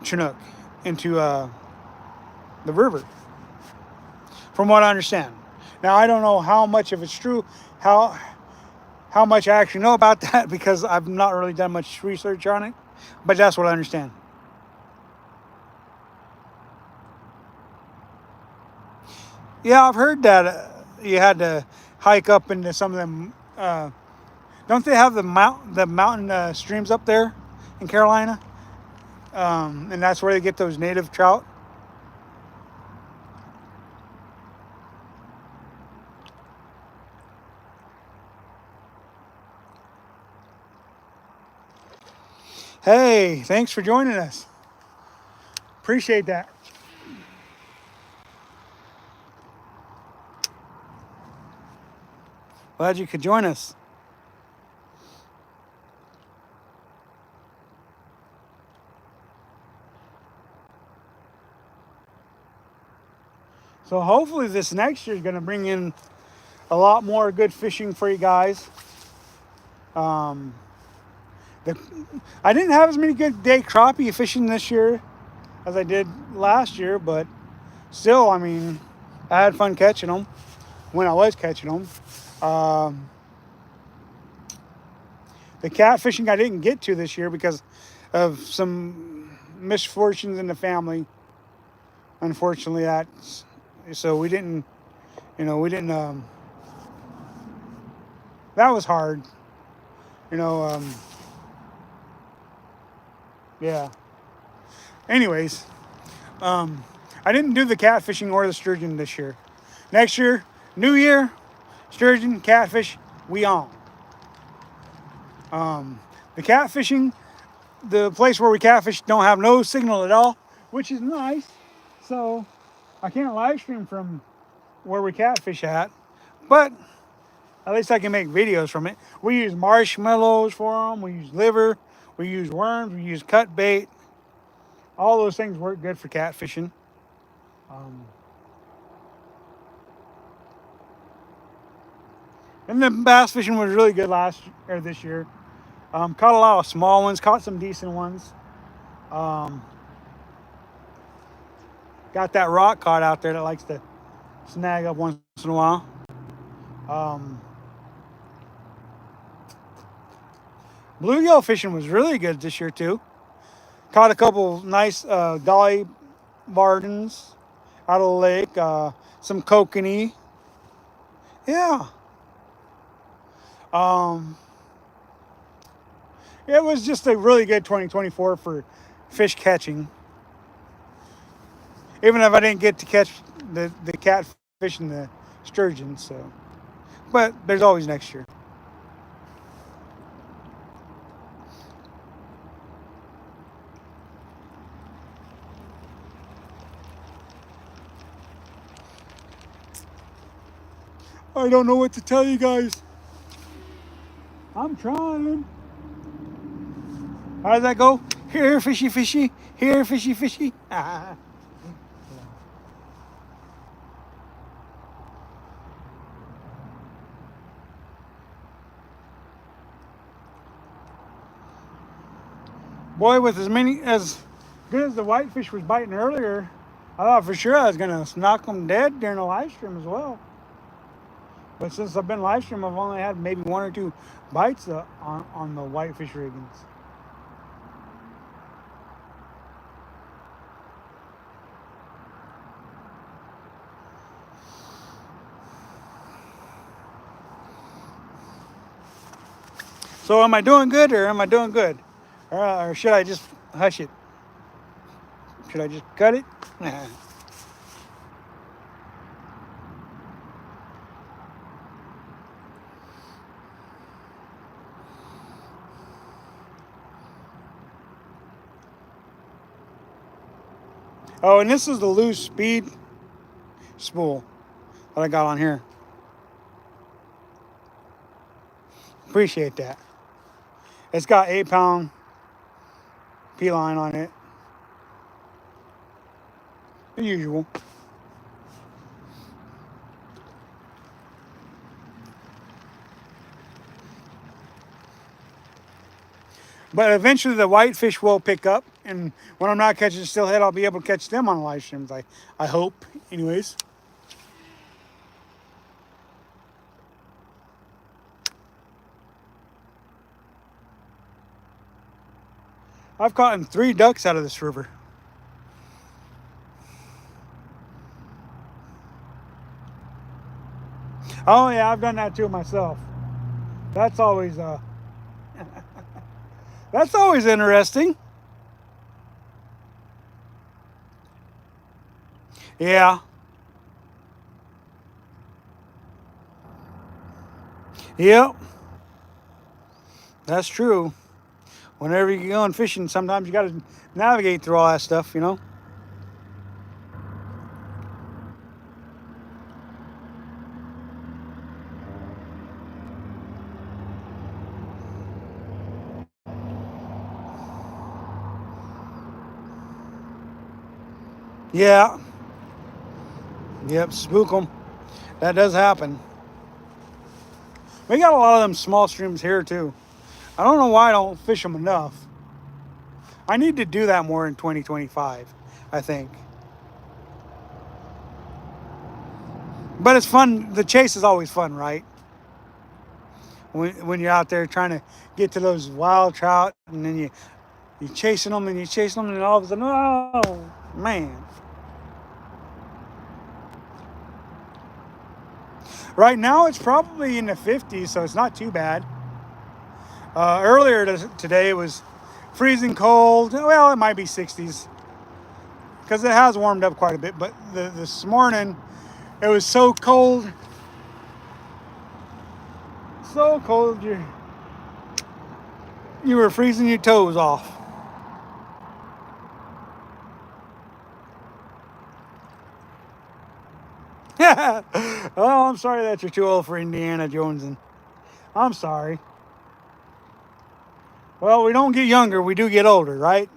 Chinook into the river, from what I understand. Now I don't know how much of it's true, how much I actually know about that because I've not really done much research on it, but that's what I understand. Yeah, I've heard that you had to hike up into some of them. Don't they have the mountain streams up there in Carolina? And that's where they get those native trout. Hey, thanks for joining us. Appreciate that. Glad you could join us. So hopefully this next year is going to bring in a lot more good fishing for you guys. Um, I didn't have as many good day crappie fishing this year as I did last year, but still, I mean, I had fun catching them when I was catching them. The catfishing I didn't get to this year because of some misfortunes in the family. Unfortunately, so we didn't. That was hard. You know, yeah. Anyways, I didn't do the catfishing or the sturgeon this year. Next year, new year, sturgeon, catfish, we on. The catfishing, the place where we catfish don't have no signal at all, which is nice. So I can't live stream from where we catfish at, but at least I can make videos from it. We use marshmallows for them. We use liver. We use worms. We use cut bait. All those things work good for catfishing. And the bass fishing was really good this year. Caught a lot of small ones. Caught some decent ones. Got that rock caught out there that likes to snag up once in a while. Bluegill fishing was really good this year too. Caught a couple nice dolly vardens out of the lake. Some kokanee. Yeah. It was just a really good 2024 for fish catching. Even if I didn't get to catch the catfish and the sturgeon, so. But there's always next year. I don't know what to tell you guys. I'm trying. How does that go? Here, fishy, fishy. Here, fishy, fishy. Boy, with as good as the whitefish was biting earlier, I thought for sure I was gonna knock them dead during the live stream as well. But since I've been live streaming, I've only had maybe one or two bites on the whitefish riggings. So am I doing good or am I doing good? Or should I just hush it? Should I just cut it? Oh, and this is the loose speed spool that I got on here. Appreciate that. It's got 8-pound P-line on it. The usual. But eventually the whitefish will pick up, and when I'm not catching steelhead, I'll be able to catch them on live streams. I hope, anyways. I've caught 3 ducks out of this river. Oh yeah, I've done that too myself. That's always that's always interesting. Yeah. Yep. That's true. Whenever you're going fishing, sometimes you got to navigate through all that stuff, you know? Yeah. Yep, spook them. That does happen. We got a lot of them small streams here too. I don't know why I don't fish them enough. I need to do that more in 2025, I think. But it's fun. The chase is always fun, right? When you're out there trying to get to those wild trout, and then you're chasing them and you're chasing them, and all of a sudden, oh man! Right now it's probably in the 50s, so it's not too bad. Earlier today it was freezing cold. Well, it might be 60s because it has warmed up quite a bit. But this morning it was so cold, you were freezing your toes off. Oh, I'm sorry that you're too old for Indiana Jones, and I'm sorry. Well, we don't get younger, we do get older, right?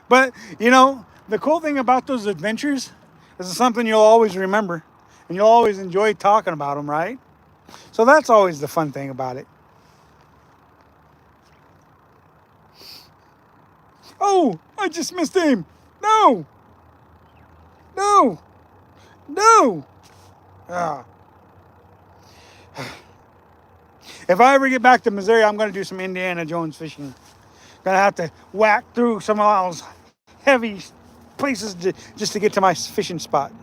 But, you know, the cool thing about those adventures is it's something you'll always remember, and you'll always enjoy talking about them, right? So that's always the fun thing about it. Oh, I just missed him. No. No. No. Ah. If I ever get back to Missouri, I'm going to do some Indiana Jones fishing. Gonna have to whack through some of those heavy places just to get to my fishing spot.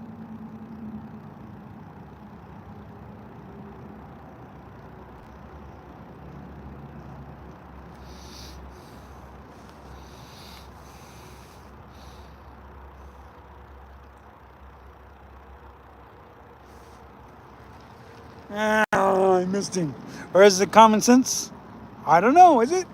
Oh, I missed him. Or is it common sense? I don't know, is it?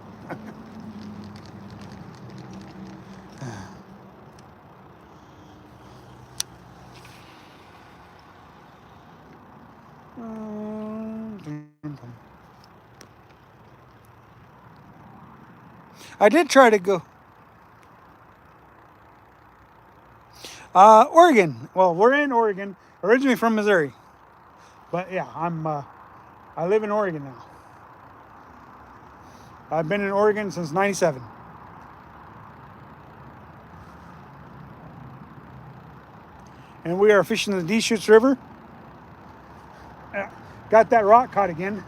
I did try to go. Oregon. Well, we're in Oregon, originally from Missouri. But yeah, I live in Oregon now. I've been in Oregon since '97. And we are fishing the Deschutes River. Got that rock caught again.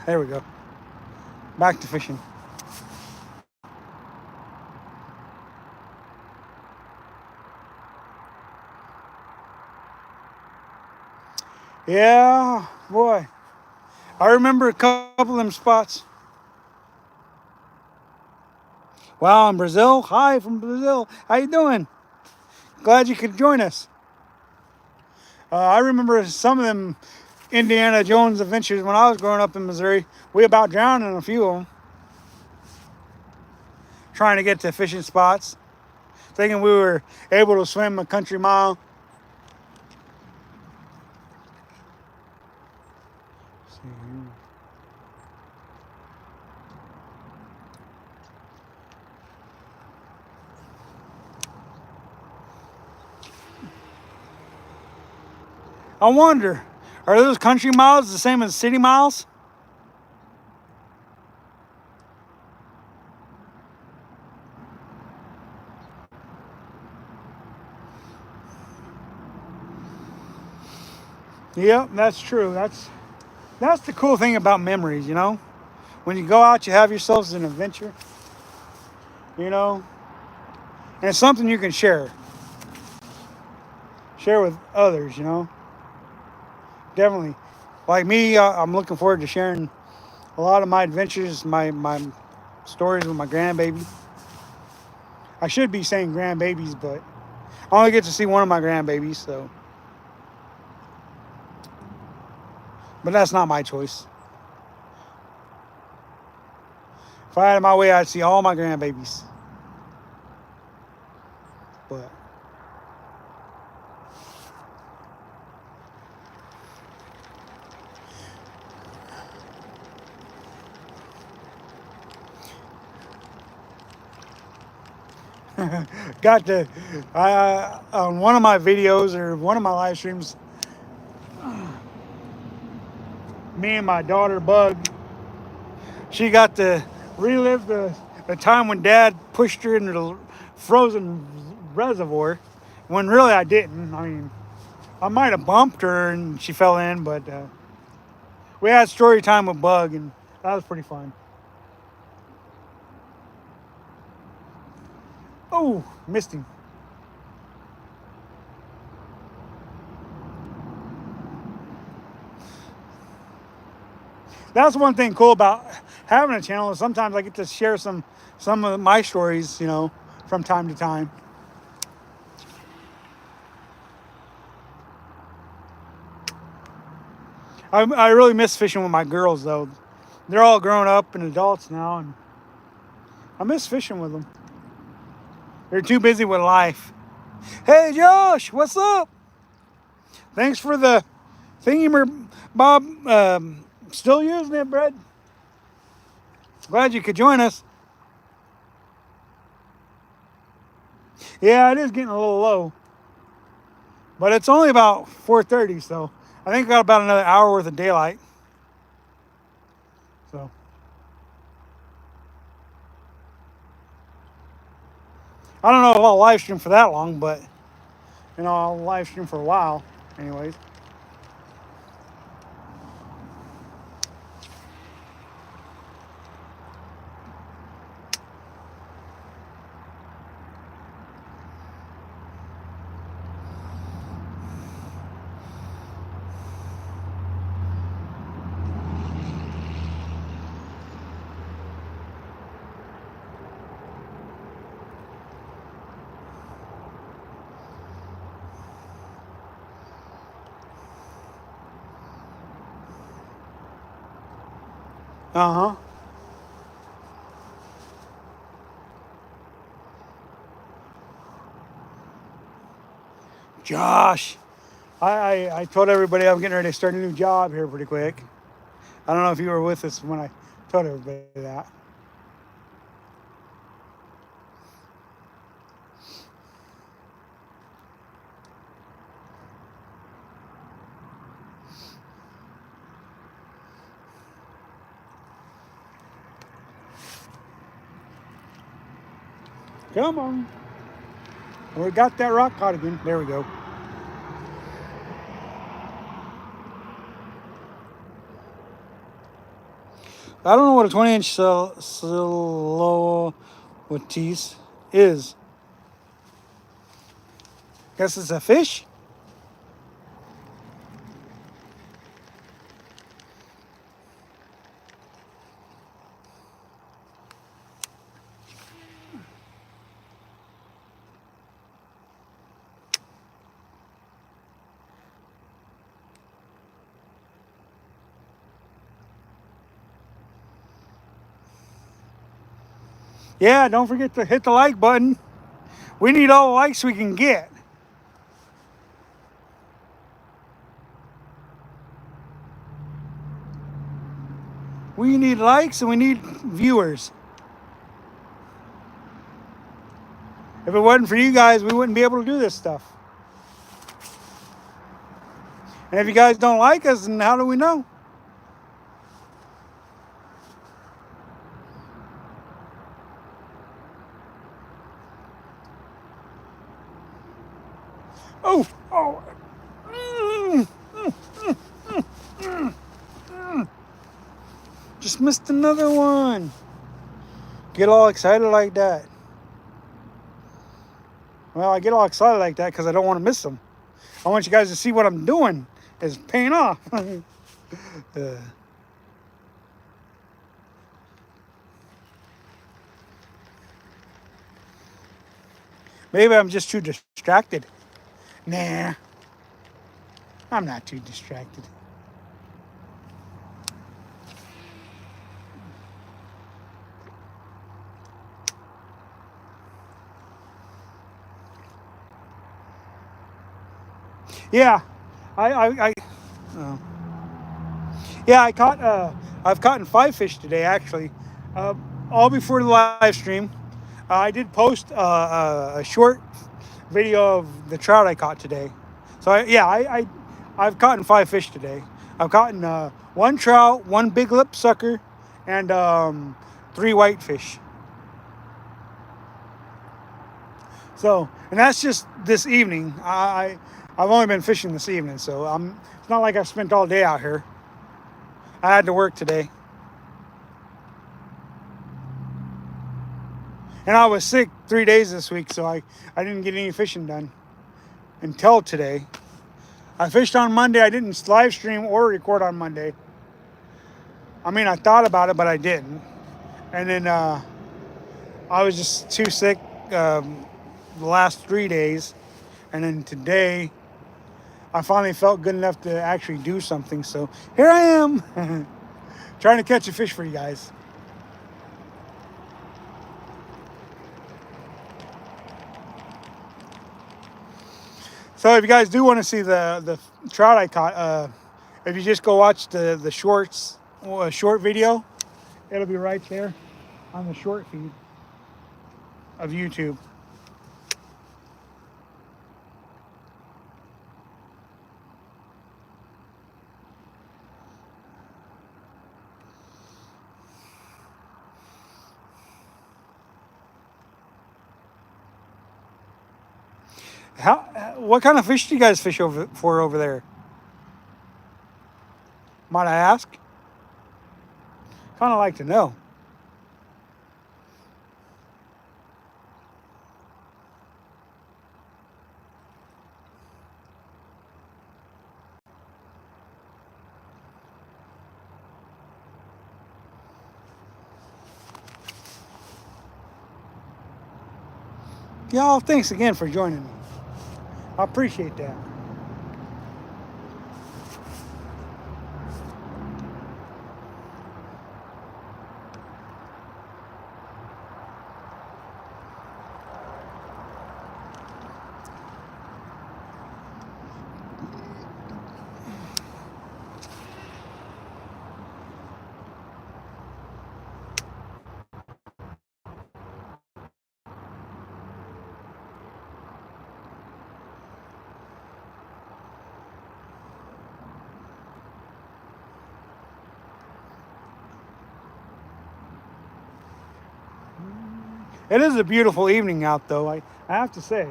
There we go. Back to fishing. Yeah, boy. I remember a couple of them spots. Wow, in Brazil. Hi from Brazil. How you doing? Glad you could join us. I remember some of them Indiana Jones adventures when I was growing up in Missouri. We about drowned in a few of them, trying to get to fishing spots, thinking we were able to swim a country mile. I wonder, are those country miles the same as city miles? Yep, that's true. That's the cool thing about memories, you know? When you go out, you have yourselves an adventure, you know? And it's something you can share with others, you know? Definitely. Like me, I'm looking forward to sharing a lot of my adventures, my stories with my grandbaby. I should be saying grandbabies, but I only get to see one of my grandbabies, so. But that's not my choice. If I had it my way, I'd see all my grandbabies. But got to, on one of my videos or one of my live streams, me and my daughter Bug, she got to relive the time when Dad pushed her into the frozen reservoir, when really I didn't. I mean, I might have bumped her and she fell in, but we had story time with Bug, and that was pretty fun. Oh, missed him. That's one thing cool about having a channel is sometimes I get to share some of my stories, you know, from time to time. I really miss fishing with my girls though. They're all grown up and adults now, and I miss fishing with them. They're too busy with life. Hey Josh, what's up? Thanks for the thingy, Bob. Still using it, Brad. Glad you could join us. Yeah, it is getting a little low, but it's only about 4:30, so I think I got about another hour worth of daylight. So I don't know if I'll live stream for that long, but you know, I'll live stream for a while, anyways. Uh huh. Josh, I told everybody I'm getting ready to start a new job here pretty quick. I don't know if you were with us when I told everybody that. Come on. We got that rock caught again. There we go. I don't know what a 20-inch silhouette is. Guess it's a fish. Yeah, don't forget to hit the like button. We need all the likes we can get. We need likes and we need viewers. If it wasn't for you guys, we wouldn't be able to do this stuff. And if you guys don't like us, then how do we know? Oh, oh. Mm, just missed another one. Get all excited like that. Well, I get all excited like that because I don't want to miss them. I want you guys to see what I'm doing. It's paying off. Maybe I'm just too distracted. Nah, I'm not too distracted. Yeah, uh, yeah, I've caught 5 fish today actually, all before the live stream. I did post a short video of the trout I caught today. So I've caught 5 fish today. I've caught one trout, one big lip sucker, and 3 whitefish. So, and that's just this evening. I've only been fishing this evening, so it's not like I spent all day out here. I had to work today. And I was sick 3 days this week, so I didn't get any fishing done until today. I fished on Monday. I didn't live stream or record on Monday. I mean, I thought about it, but I didn't. And then I was just too sick the last 3 days. And then today, I finally felt good enough to actually do something. So here I am, trying to catch a fish for you guys. So if you guys do want to see the trout I caught, if you just go watch the short video, it'll be right there on the short feed of YouTube. What kind of fish do you guys fish over there? Might I ask? Kind of like to know. Y'all, thanks again for joining me. I appreciate that. It is a beautiful evening out, though. I have to say.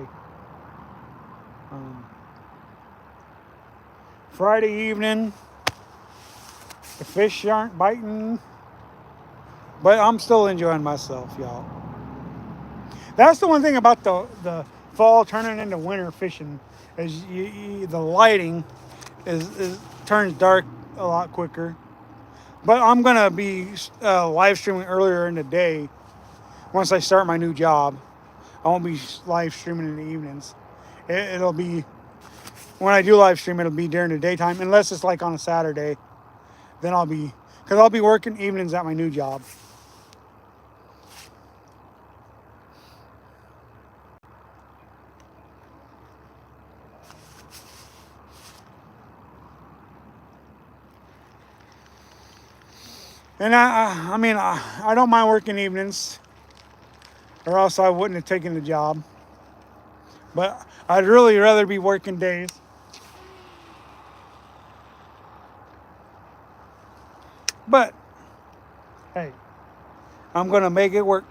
Friday evening, the fish aren't biting. But I'm still enjoying myself, y'all. That's the one thing about the fall turning into winter fishing is the lighting is turns dark a lot quicker. But I'm gonna be live streaming earlier in the day once I start my new job. I won't be live streaming in the evenings. It'll be when I do live stream. It'll be during the daytime, unless it's like on a Saturday. Then because I'll be working evenings at my new job. And I mean, I don't mind working evenings, or else I wouldn't have taken the job. But I'd really rather be working days. But hey, I'm gonna make it work.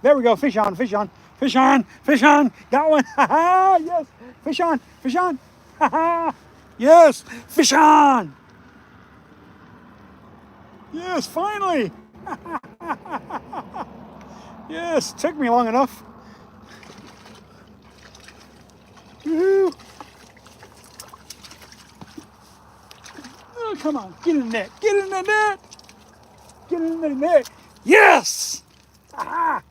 There we go. Fish on, fish on, fish on, fish on. Got one. Ha ha. Yes. Fish on, fish on. Ha ha. Yes. Fish on. Yes. Finally. Yes. Took me long enough. Woohoo. Oh, come on. Get in the net. Get in the net. Get in the net. Yes. Ha ha.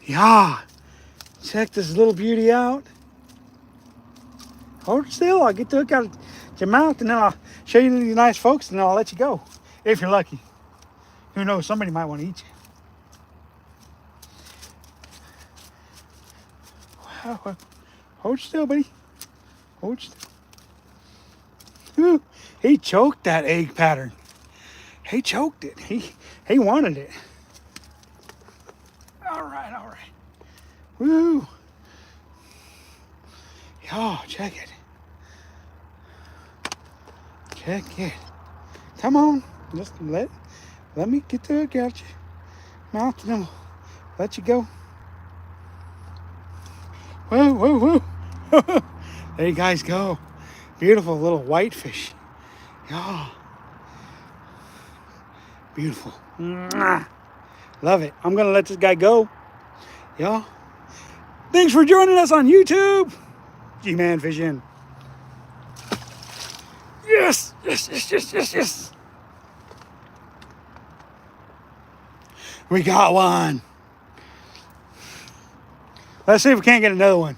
Yeah, check this little beauty out. Hold still, I'll get the hook out of your mouth and then I'll show you these nice folks and then I'll let you go. If you're lucky. Who knows, somebody might want to eat you. Wow. Hold still, buddy. Hold still. Ooh, he choked that egg pattern. He choked it. He wanted it. All right, all right. Woo! Yo, check it. Check it. Come on. Just let me get the hook out your mouth and then we'll let you go. Whoa, whoa, whoa. There you guys go. Beautiful little whitefish. Yeah. Beautiful. Mwah. Love it. I'm going to let this guy go. Yeah. Thanks for joining us on YouTube. Gman Fishing. Yes, yes, yes, yes, yes, yes. We got one. Let's see if we can't get another one.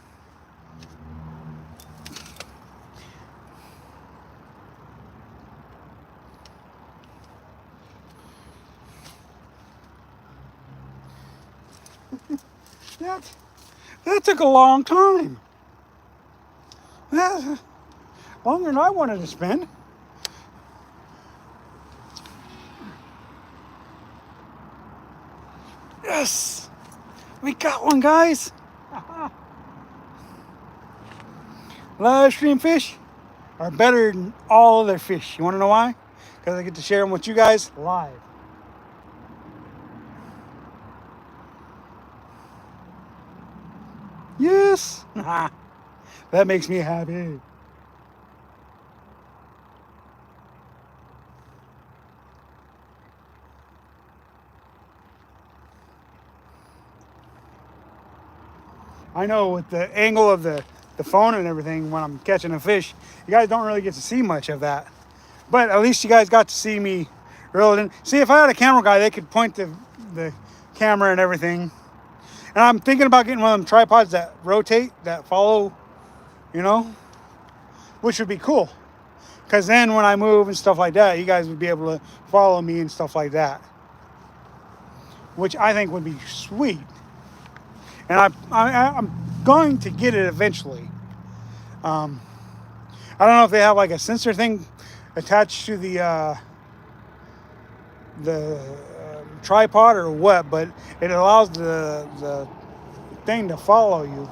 That took a long time. Longer than I wanted to spend. Yes, we got one, guys. Live stream fish are better than all other fish. You want to know why? Because I get to share them with you guys live. Yes. That makes me happy. I know with the angle of the phone and everything when I'm catching a fish, you guys don't really get to see much of that. But at least you guys got to see me reel it in. See, if I had a camera guy, they could point the camera and everything. And I'm thinking about getting one of them tripods that rotate, that follow, you know, which would be cool. Because then when I move and stuff like that, you guys would be able to follow me and stuff like that. Which I think would be sweet. And I'm going to get it eventually. I don't know if they have like a sensor thing attached to the tripod or what, but it allows the thing to follow you,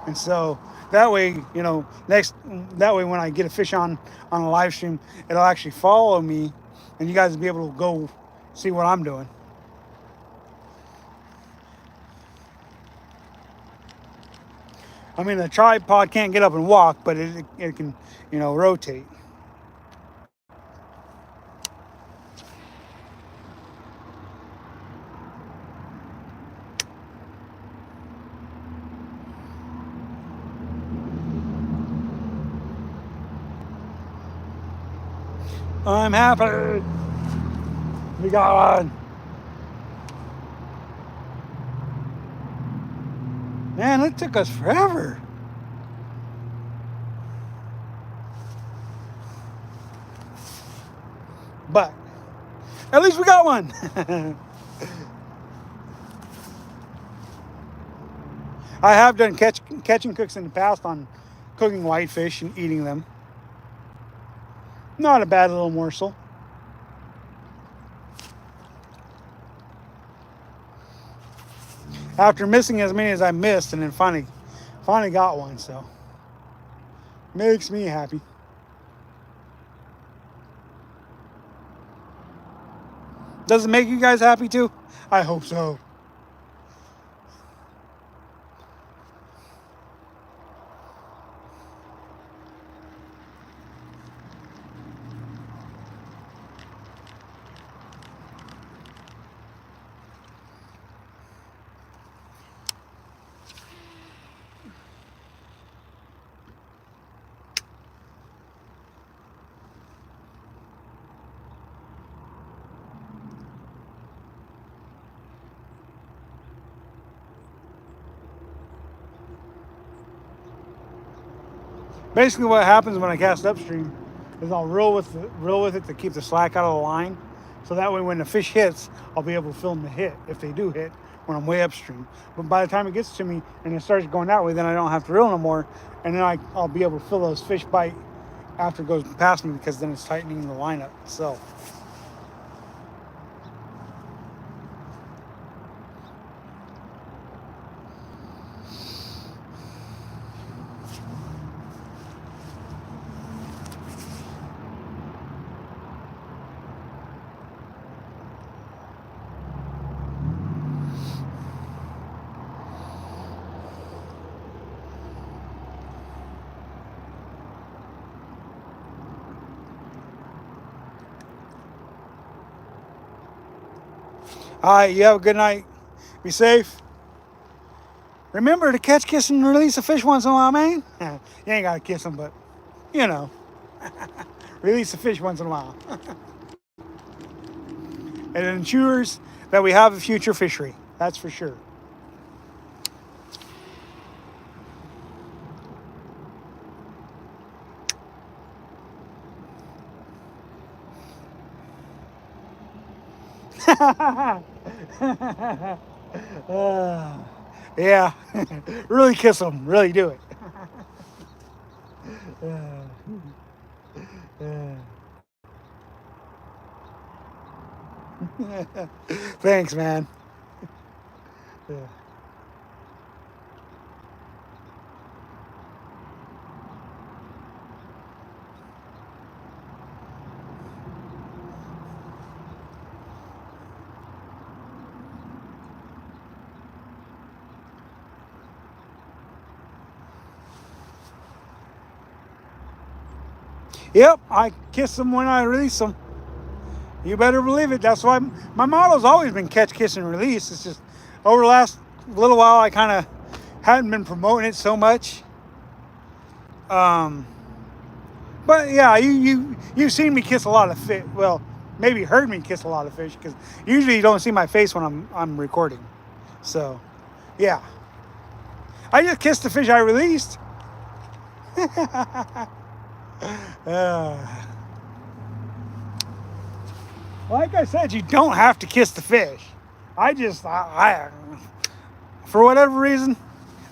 and so that way, that way when I get a fish on a live stream, it'll actually follow me, and you guys will be able to go see what I'm doing. I mean, the tripod can't get up and walk, but it can, rotate. I'm happy. We got one. Man, it took us forever. But at least we got one. I have done catch and cooks in the past on cooking whitefish and eating them. Not a bad little morsel. After missing as many as I missed, and then finally got one, so makes me happy. Does it make you guys happy too? I hope so. Basically, what happens when I cast upstream is I'll reel with it to keep the slack out of the line, so that way when the fish hits, I'll be able to film the hit if they do hit when I'm way upstream. But by the time it gets to me and it starts going that way, then I don't have to reel no more, and then I'll be able to feel those fish bite after it goes past me, because then it's tightening the line up itself. All right, you have a good night. Be safe. Remember to catch, kiss, and release a fish once in a while, man. You ain't got to kiss them, but, release a fish once in a while. And it ensures that we have a future fishery. That's for sure. Yeah, really kiss them. Really do it. Thanks, man. Yep, I kiss them when I release them. You better believe it. That's why my motto's always been catch, kiss, and release. It's just over the last little while I kind of hadn't been promoting it so much. But yeah, you've seen me kiss a lot of fish. Well, maybe heard me kiss a lot of fish, because usually you don't see my face when I'm recording. So, yeah, I just kissed the fish I released. Like I said, you don't have to kiss the fish. I for whatever reason,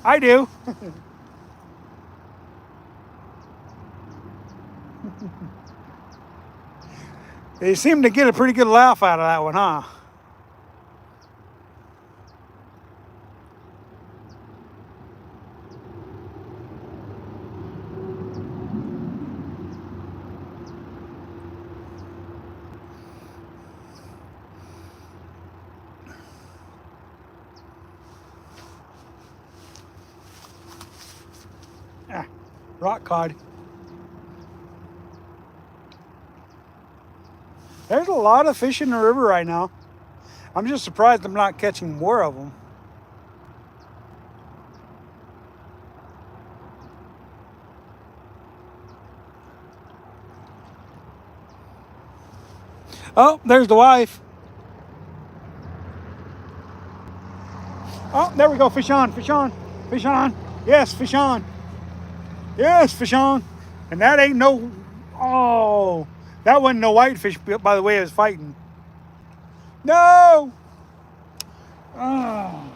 I do. They seem to get a pretty good laugh out of that one, huh? Ah, rock cod. There's a lot of fish in the river right now. I'm just surprised I'm not catching more of them. Oh, there's the wife. Oh, there we go. Fish on, fish on, fish on. Yes, fish on. Yes, fish on. And that ain't no, oh, that wasn't no whitefish, by the way it was fighting. No! Oh,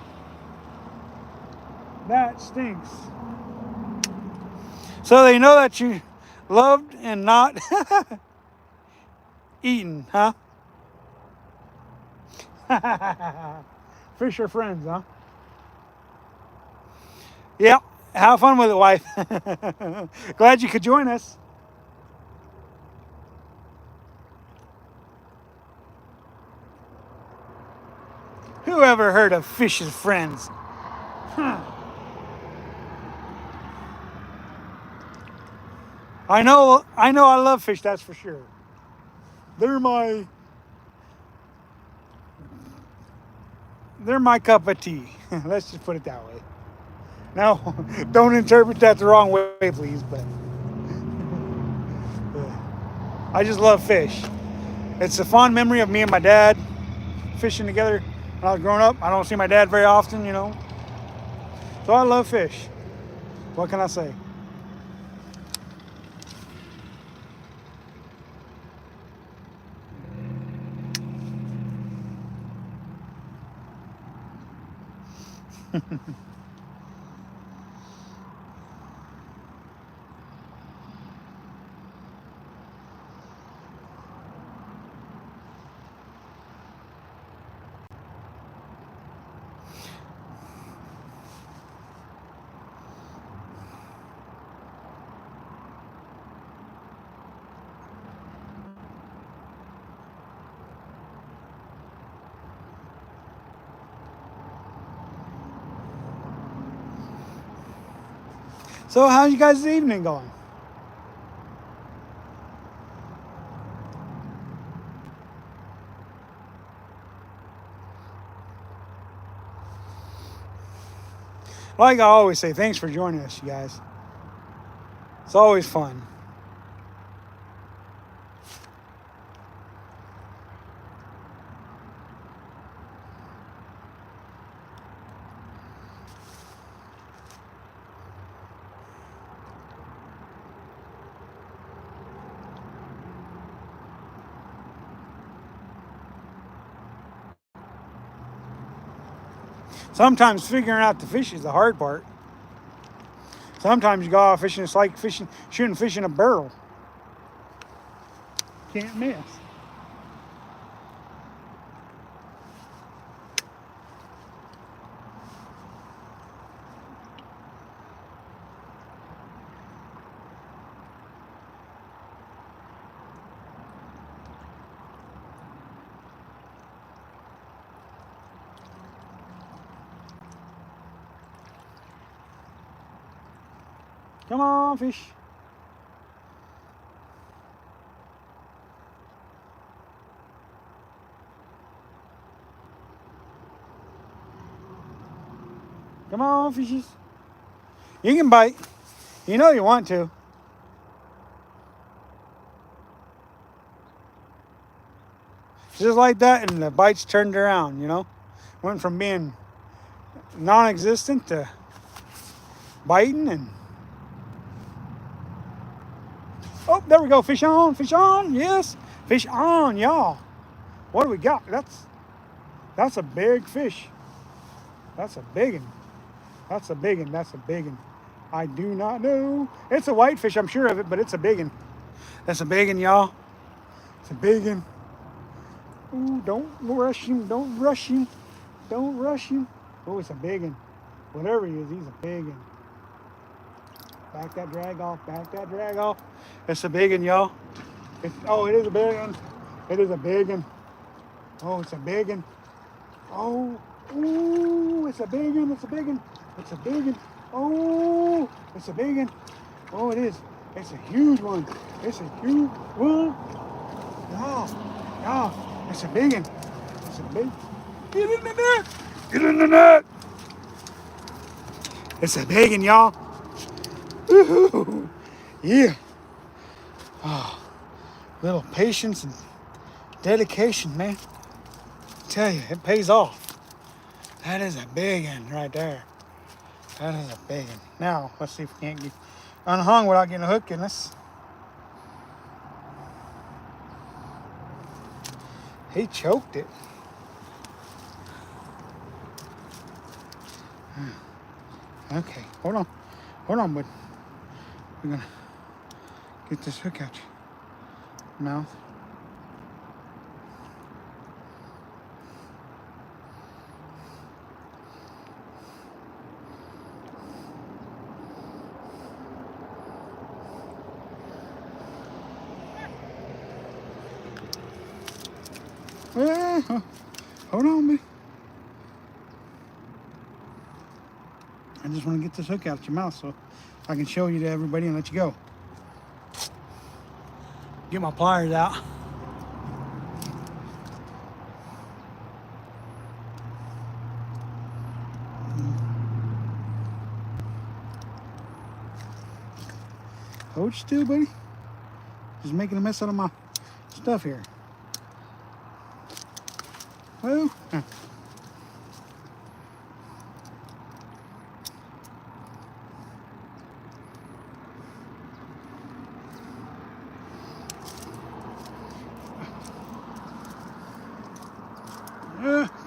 that stinks. So they know that you loved and not eaten, huh? Fish are friends, huh? Yeah, have fun with it, wife. Glad you could join us. Who ever heard of fish as friends? Huh. I know I love fish, that's for sure. They're my they're my cup of tea. Let's just put it that way. Now, don't interpret that the wrong way, please, but I just love fish. It's a fond memory of me and my dad fishing together when I was growing up. I don't see my dad very often, you know. So I love fish. What can I say? So how's you guys' evening going? Like I always say, thanks for joining us, you guys. It's always fun. Sometimes figuring out the fish is the hard part. Sometimes you go out fishing, it's like fishing, shooting fish in a barrel. Can't miss. Come on, fish. Come on, fishies. You can bite. You know you want to. Just like that, and the bites turned around, you know? Went from being non-existent to biting and... Oh, there we go. Fish on, yes. Fish on, y'all. What do we got? That's a big fish. That's a big one. That's a big one. That's a big one. I do not know. It's a whitefish, I'm sure of it, but it's a big one. That's a big one, y'all. It's a big one. Ooh, don't rush him. Don't rush him. Don't rush him. Oh, it's a big one. Whatever he is, he's a big one. Back that drag off. Back that drag off. It's a big one, y'all. Oh, it is a big one. It is a big one. Oh, it's a big one. Oh, ooh, it's a big one. It's a big one. It's a big one. Oh, it's a big one. Oh, it is. It's a huge one. It's a huge one. Oh, it's a big one. It's a big. Get in the net. Get in the net. It's a big one, y'all. Woo-hoo. Yeah. Oh, little patience and dedication, man. I tell you, it pays off. That is a big one right there. That is a big one. Now, let's see if we can't get unhung without getting a hook in this. He choked it. Okay, hold on. Hold on, bud. We're gonna get this hook out your mouth. Hold on, man. I just want to get this hook out your mouth so I can show you to everybody and let you go. Get my pliers out. Hold still, buddy. Just making a mess out of my stuff here. Well,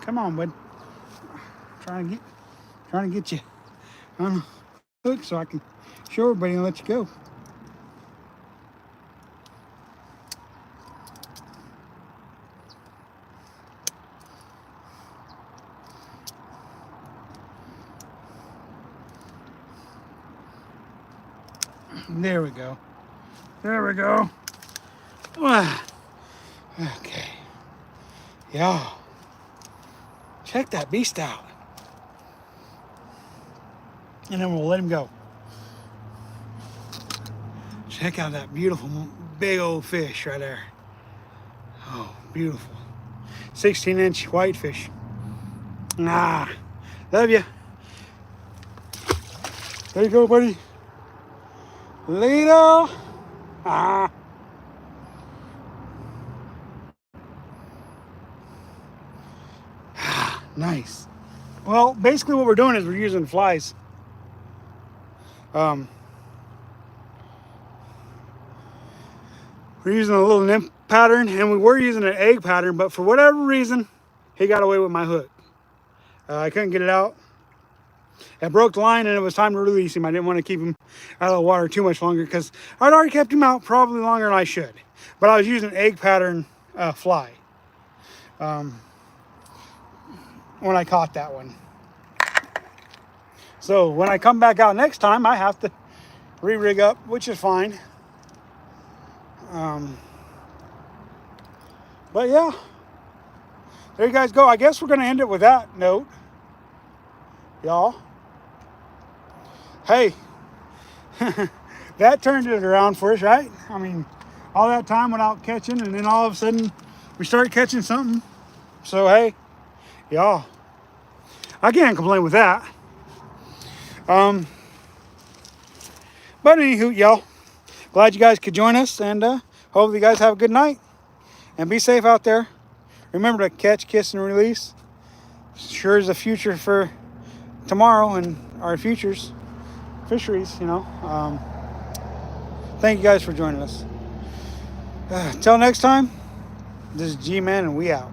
come on, bud. Trying to get you on the hook so I can show everybody and let you go. There we go. There we go. Okay. Yeah. Check that beast out. And then we'll let him go. Check out that beautiful big old fish right there. Oh, beautiful. 16-inch whitefish. Ah, love you. There you go, buddy. Later. Ah. Nice. Well, basically what we're doing is we're using flies. We're using a little nymph pattern, and we were using an egg pattern, but for whatever reason, he got away with my hook. I couldn't get it out. I broke the line, and it was time to release him. I didn't want to keep him out of the water too much longer because I'd already kept him out probably longer than I should. But I was using egg pattern fly when I caught that one. So when I come back out next time, I have to re-rig up, which is fine. But yeah, there you guys go. I guess we're going to end it with that note, y'all. Hey, that turned it around for us, right? I mean, all that time without catching, and then all of a sudden we start catching something. So hey, y'all, I can't complain with that. But anywho, y'all, glad you guys could join us, and hopefully you guys have a good night and be safe out there. Remember to catch, kiss, and release. Sure is the future for tomorrow and our futures fisheries, you know. Thank you guys for joining us. Till next time, this is Gman, and we out.